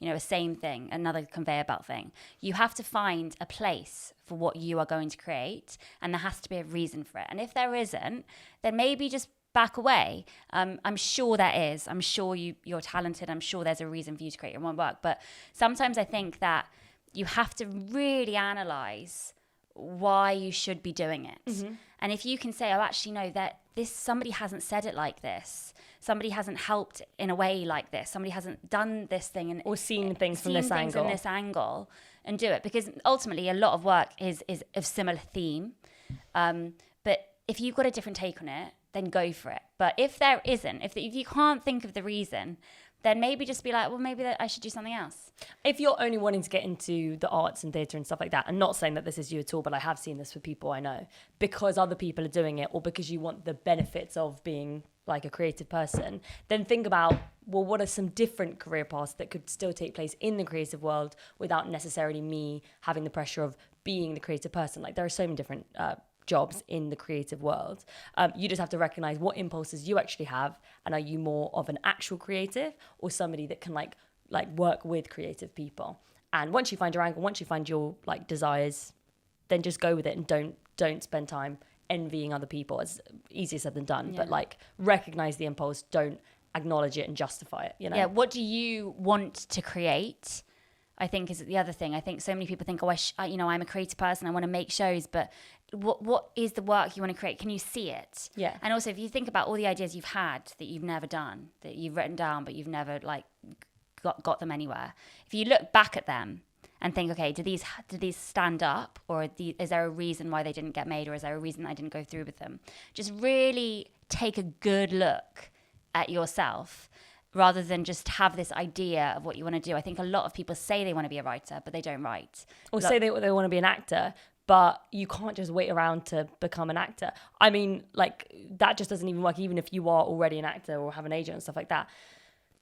a same thing, another conveyor belt thing? You have to find a place for what you are going to create, and there has to be a reason for it. And if there isn't, then maybe just back away. I'm sure there is. I'm sure you're talented. I'm sure there's a reason for you to create your own work. But sometimes I think that you have to really analyze why you should be doing it. And if you can say, oh, actually, no, that somebody hasn't said it like this. Somebody hasn't helped in a way like this. Somebody hasn't done this thing or
seen things from this
angle and do it. Because ultimately, a lot of work is of similar theme. But if you've got a different take on it, then go for it. But if there isn't, if you can't think of the reason, then maybe just be well, maybe I should do something else.
If you're only wanting to get into the arts and theatre and stuff like that, and not saying that this is you at all, but I have seen this with people I know, because other people are doing it or because you want the benefits of being a creative person, then think about, well, what are some different career paths that could still take place in the creative world without necessarily me having the pressure of being the creative person? There are so many different jobs in the creative world. You just have to recognize what impulses you actually have, and are you more of an actual creative or somebody that can work with creative people? And once you find your angle, once you find your desires, then just go with it and don't spend time envying other people. It's easier said than done, but recognize the impulse, don't acknowledge it and justify it,
Yeah, what do you want to create? I think is the other thing. I think so many people think, I'm a creative person, I want to make shows, but what is the work you want to create? Can you see it?
Yeah.
And also, if you think about all the ideas you've had that you've never done, that you've written down, but you've never got them anywhere. If you look back at them and think, okay, do these stand up, or is there a reason why they didn't get made, or is there a reason I didn't go through with them? Just really take a good look at yourself, rather than just have this idea of what you want to do. I think a lot of people say they want to be a writer, but they don't write.
Or say they want to be an actor, but you can't just wait around to become an actor. I mean, like, that just doesn't even work, even if you are already an actor or have an agent and stuff like that.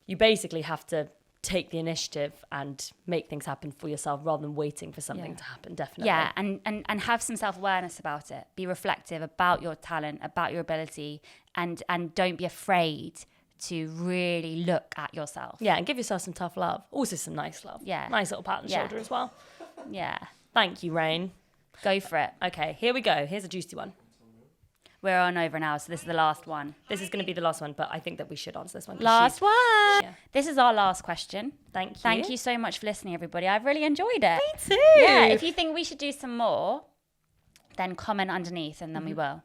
You basically have to take the initiative and make things happen for yourself rather than waiting for something to happen, definitely.
Yeah, and have some self-awareness about it. Be reflective about your talent, about your ability, and don't be afraid to really look at yourself.
Yeah, and give yourself some tough love. Also some nice love.
Yeah.
Nice little pat on the shoulder as well.
Yeah.
Thank you, Rain.
Go for it.
Okay, here we go. Here's a juicy one.
We're on over now, so this is the last one.
This is going to be the last one, but I think that we should answer this one.
Last one. Yeah. This is our last question.
Thank you.
Thank you so much for listening, everybody. I've really enjoyed it.
Me too.
Yeah, if you think we should do some more, then comment underneath and then we will.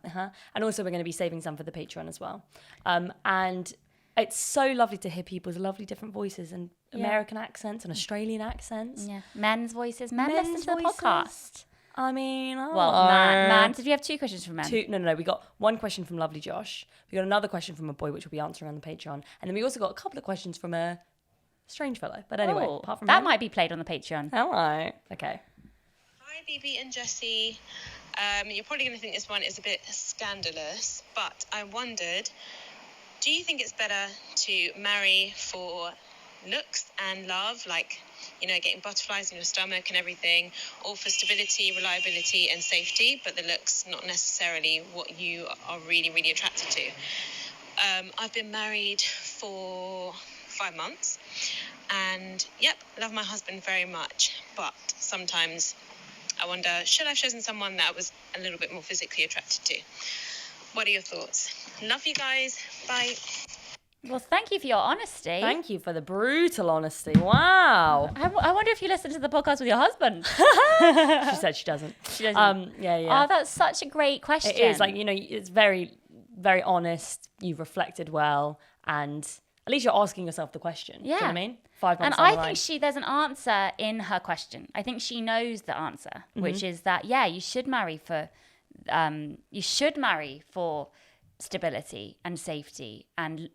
And also we're going to be saving some for the Patreon as well. And it's so lovely to hear people's lovely different voices and American accents and Australian accents.
Yeah. Men's voices. Men listen to the podcast.
I mean,
man. Did we have 2 questions from men?
No. We got one question from lovely Josh. We got another question from a boy, which we'll be answering on the Patreon. And then we also got a couple of questions from a strange fellow. But anyway, apart from
that might be played on the Patreon.
All right. Okay.
Hi, BB and Jessie. You're probably going to think this one is a bit scandalous, but I wondered, do you think it's better to marry for looks and love, like, you know, getting butterflies in your stomach and everything, or for stability, reliability and safety, but the looks not necessarily what you are really, really attracted to? I've been married for 5 months and, love my husband very much, but sometimes I wonder, should I have chosen someone that I was a little bit more physically attracted to? What are your thoughts? Love you guys. Bye.
Well, thank you for your honesty.
Thank you for the brutal honesty. Wow.
I wonder if you listen to the podcast with your husband.
She said she doesn't.
She doesn't.
Yeah.
Oh, that's such a great question.
It is, like, you know, it's very, very honest. You've reflected well, and at least you're asking yourself the question.
Yeah.
Do you know what I mean? 5 months
and
down
I
the line.
think there's an answer in her question. I think she knows the answer, which is that, you should marry for stability and safety, and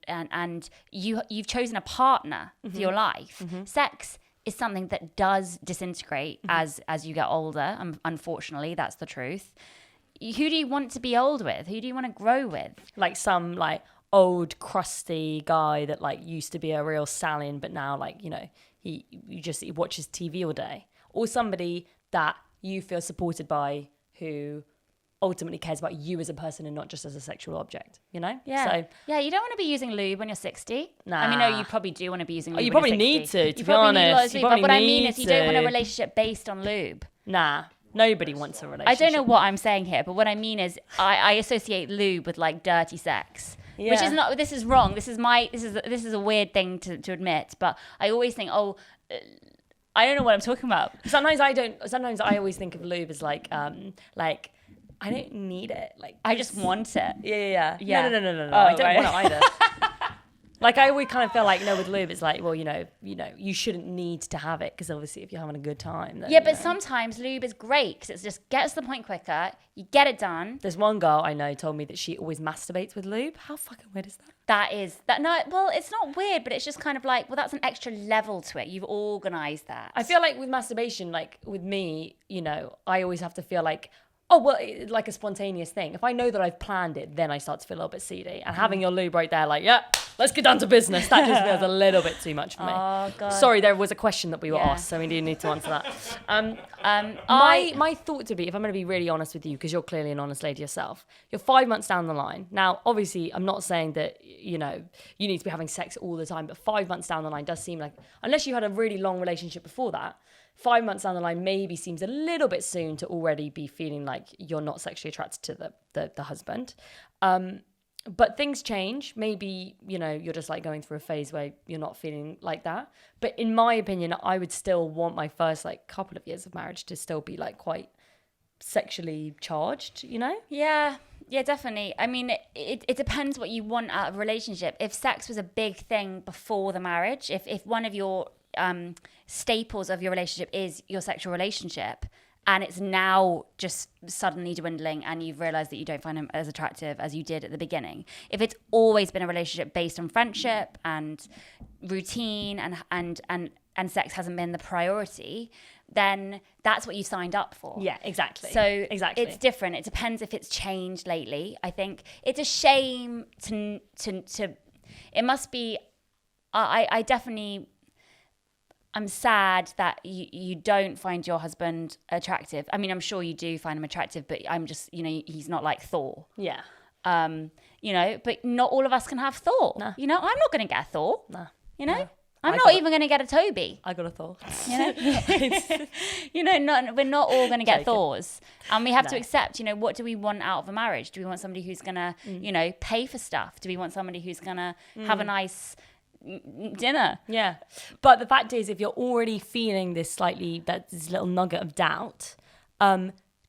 you've chosen a partner for your life. Sex is something that does disintegrate as you get older. Unfortunately, that's the truth. Who do you want to be old with? Who do you want to grow with?
Like some like old crusty guy that like used to be a real stallion, but now, like, you know, he watches TV all day, or somebody that you feel supported by, who ultimately cares about you as a person and not just as a sexual object, you know?
Yeah.
So,
you don't want to be using lube when you're 60.
Nah.
I mean, no, you probably do want to be using lube
you
when
probably
you're 60.
need to be honest.
But what I mean is you don't want a relationship based on lube.
Nah, nobody wants a relationship.
I don't know what I'm saying here, but what I mean is I associate lube with like dirty sex.
Yeah.
Which is not, this is wrong. This is a weird thing to admit, but I always think, I don't know what I'm talking about.
Sometimes I always think of lube as like I don't need it. Like,
I just want it.
Yeah. No.
Oh,
I don't
right.
want it either. Like, I always kind of feel like, with lube, it's like, well, you know, you shouldn't need to have it, because obviously if you're having a good time. Then,
but sometimes lube is great because it just gets to the point quicker. You get it done.
There's one girl I know told me that she always masturbates with lube. How fucking weird is that?
Well, it's not weird, but it's just kind of like, well, that's an extra level to it. You've organised that.
I feel like with masturbation, like with me, you know, I always have to feel like, oh, well, like a spontaneous thing. If I know that I've planned it, then I start to feel a little bit seedy. And having your lube right there, like, let's get down to business. That just feels a little bit too much for me.
Oh, God.
Sorry, there was a question that we were asked, so we do need to answer that. My thought to be, if I'm going to be really honest with you, because you're clearly an honest lady yourself, you're 5 months down the line. Now, obviously, I'm not saying that, you know, you need to be having sex all the time, but 5 months down the line does seem like, unless you had a really long relationship before that, 5 months down the line maybe seems a little bit soon to already be feeling like you're not sexually attracted to the husband. But things change. Maybe, you know, you're just like going through a phase where you're not feeling like that. But in my opinion, I would still want my first like couple of years of marriage to still be like quite sexually charged, you know?
Yeah. Yeah, definitely. I mean, it depends what you want out of a relationship. If sex was a big thing before the marriage, if one of your staples of your relationship is your sexual relationship, and it's now just suddenly dwindling and you've realized that you don't find him as attractive as you did at the beginning. If it's always been a relationship based on friendship and routine and sex hasn't been the priority, then that's what you signed up for.
Yeah, exactly.
So
exactly.
it's different. It depends if it's changed lately. I think it's a shame to it must be, I definitely, I'm sad that you don't find your husband attractive. I mean, I'm sure you do find him attractive, but I'm just, you know, he's not like Thor.
Yeah.
You know, but not all of us can have Thor.
No.
You know, I'm not going to get a Thor.
No.
You know?
No.
I'm not even going to get a Toby.
I got a Thor.
You know, you know, we're not all going to get Thors, and we have to accept. You know, what do we want out of a marriage? Do we want somebody who's going to, you know, pay for stuff? Do we want somebody who's going to have a nice dinner?
Yeah, but the fact is, if you're already feeling this little nugget of doubt,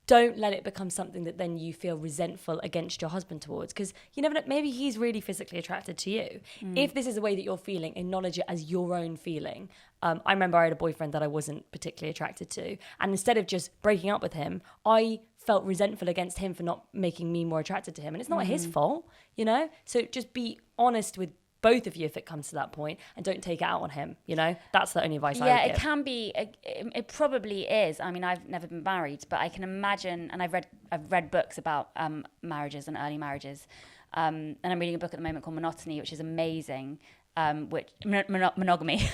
don't let it become something that then you feel resentful against your husband towards, because you never know, maybe he's really physically attracted to you. If this is the way that you're feeling, acknowledge it as your own feeling. I remember I had a boyfriend that I wasn't particularly attracted to, and instead of just breaking up with him, I felt resentful against him for not making me more attracted to him, and it's not his fault, you know? So just be honest with both of you if it comes to that point, and don't take it out on him, you know? That's the only advice I would give.
Yeah, it can be, it probably is. I mean, I've never been married, but I can imagine, and I've read books about marriages and early marriages, and I'm reading a book at the moment called Monotony, which is amazing, monogamy.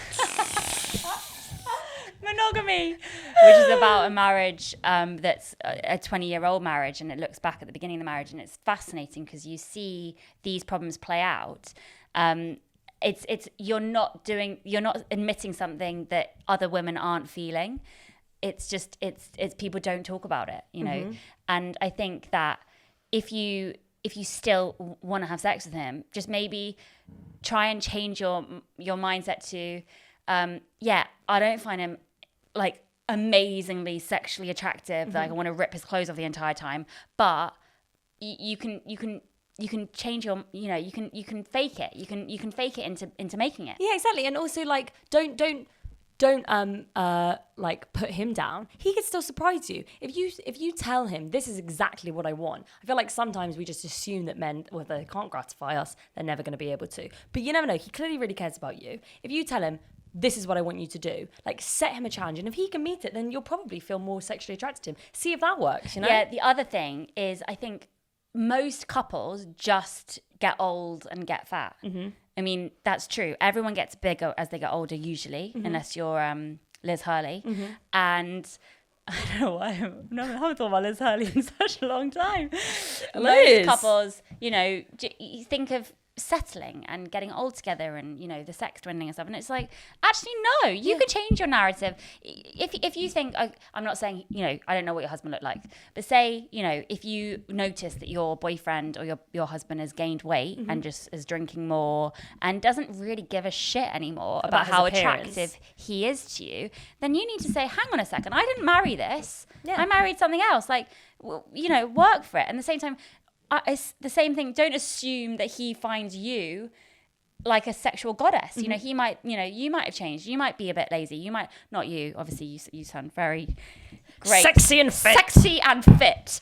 Monogamy, which is about a marriage that's a 20-year-old marriage, and it looks back at the beginning of the marriage, and it's fascinating because you see these problems play out. It's you're not admitting something that other women aren't feeling. It's just it's people don't talk about it, you know. And I think that if you still want to have sex with him, just maybe try and change your mindset to I don't find him like amazingly sexually attractive, like I want to rip his clothes off the entire time, but you can change your, you know, you can fake it. You can fake it into making it.
Yeah, exactly. And also, like, don't like put him down. He could still surprise you if you tell him this is exactly what I want. I feel like sometimes we just assume that men, well, they can't gratify us, they're never going to be able to. But you never know. He clearly really cares about you. If you tell him this is what I want you to do, like, set him a challenge, and if he can meet it, then you'll probably feel more sexually attracted to him. See if that works. You know?
Yeah. The other thing is, I think most couples just get old and get fat. I mean, that's true. Everyone gets bigger as they get older, usually, unless you're Liz Hurley. And I don't know why I haven't thought about Liz Hurley in such a long time. Most couples, you know, you think of settling and getting old together, and, you know, the sex dwindling and stuff, and it's like, actually no, you can change your narrative. If you think, I'm not saying, you know, I don't know what your husband looked like, but say, you know, if you notice that your boyfriend or your husband has gained weight and just is drinking more and doesn't really give a shit anymore about how attractive he is to you, then you need to say, hang on a second, I didn't marry this. I married something else. Like, you know, work for it. And at the same time, it's the same thing. Don't assume that he finds you like a sexual goddess. You know, he might, you know, you might have changed. You might be a bit lazy. You might, not you, obviously you sound very great.
Sexy and fit.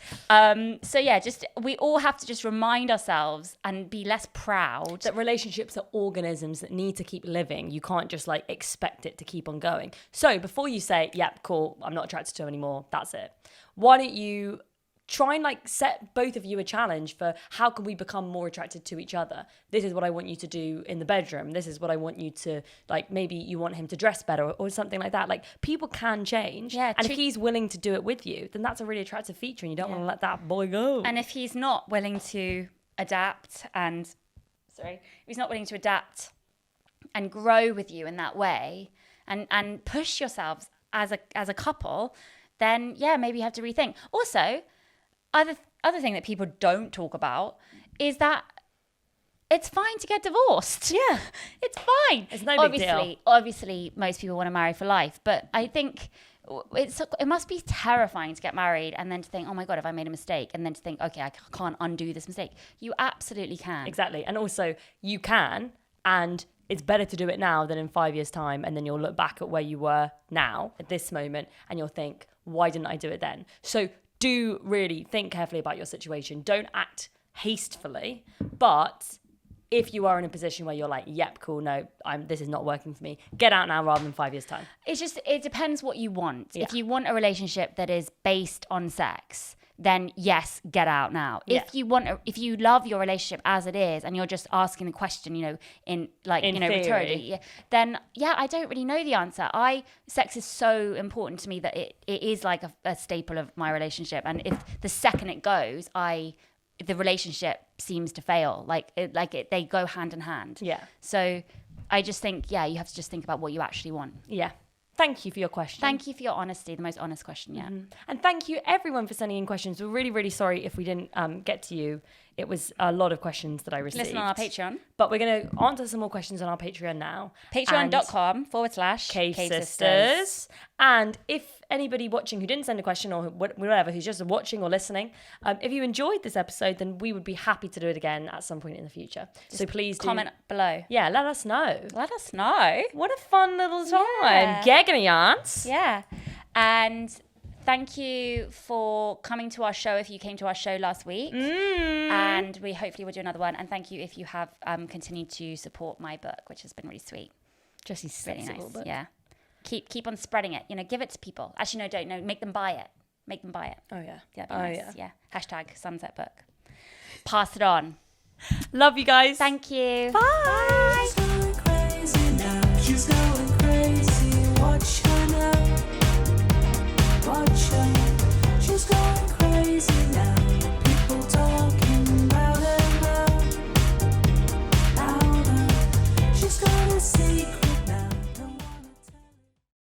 So yeah, we all have to just remind ourselves and be less proud.
That relationships are organisms that need to keep living. You can't just like expect it to keep on going. So before you say, yep, cool, I'm not attracted to him anymore, that's it. Why don't you try and like set both of you a challenge for how can we become more attracted to each other? This is what I want you to do in the bedroom. This is what I want you to, like, maybe you want him to dress better or something like that. Like, people can change. Yeah, and if he's willing to do it with you, then that's a really attractive feature, and you don't want to let that boy go.
And if he's not willing to adapt and grow with you in that way and push yourselves as a couple, then yeah, maybe you have to rethink. Also, other thing that people don't talk about is that it's fine to get divorced.
Yeah.
It's fine.
It's no big deal.
Obviously, most people want to marry for life, but I think it must be terrifying to get married and then to think, oh my God, have I made a mistake? And then to think, okay, I can't undo this mistake. You absolutely can.
Exactly. And also you can, and it's better to do it now than in 5 years' time. And then you'll look back at where you were now at this moment and you'll think, why didn't I do it then? So do really think carefully about your situation. Don't act hastily, but if you are in a position where you're like, yep, cool, no, this is not working for me, get out now rather than 5 years' time.
It depends what you want.
Yeah.
If you want a relationship that is based on sex, then yes, get out now.
Yeah.
If you love your relationship as it is and you're just asking the question, in
theory.
rhetorically, then yeah, I don't really know the answer. Sex is so important to me that it is like a staple of my relationship. And if the second it goes, the relationship seems to fail. They go hand in hand.
Yeah.
So I just think, yeah, you have to just think about what you actually want.
Yeah. Thank you for your question.
Thank you for your honesty, the most honest question, yeah.
Mm-hmm. And thank you everyone for sending in questions. We're really, really sorry if we didn't get to you. It was a lot of questions that I received.
Listen on our Patreon.
But we're going to answer some more questions on our Patreon now.
Patreon.com/Cave
Sisters. And if anybody watching who didn't send a question or whatever, who's just watching or listening, if you enjoyed this episode, then we would be happy to do it again at some point in the future. So please
comment below.
Yeah, let us know.
Let us know.
What a fun little time.
Yeah.
Agony aunts.
Yeah. And thank you for coming to our show if you came to our show last week. And we hopefully will do another one. And thank you if you have continued to support my book, which has been really sweet.
Jessie's
really nice.
book.
Yeah. Keep on spreading it. Give it to people. Actually, no, don't. No, make them buy it. Make them buy it.
Oh, yeah.
Yeah, nice. Yeah. #Sunset Book. Pass it on.
Love you guys.
Thank you.
Bye.
Bye.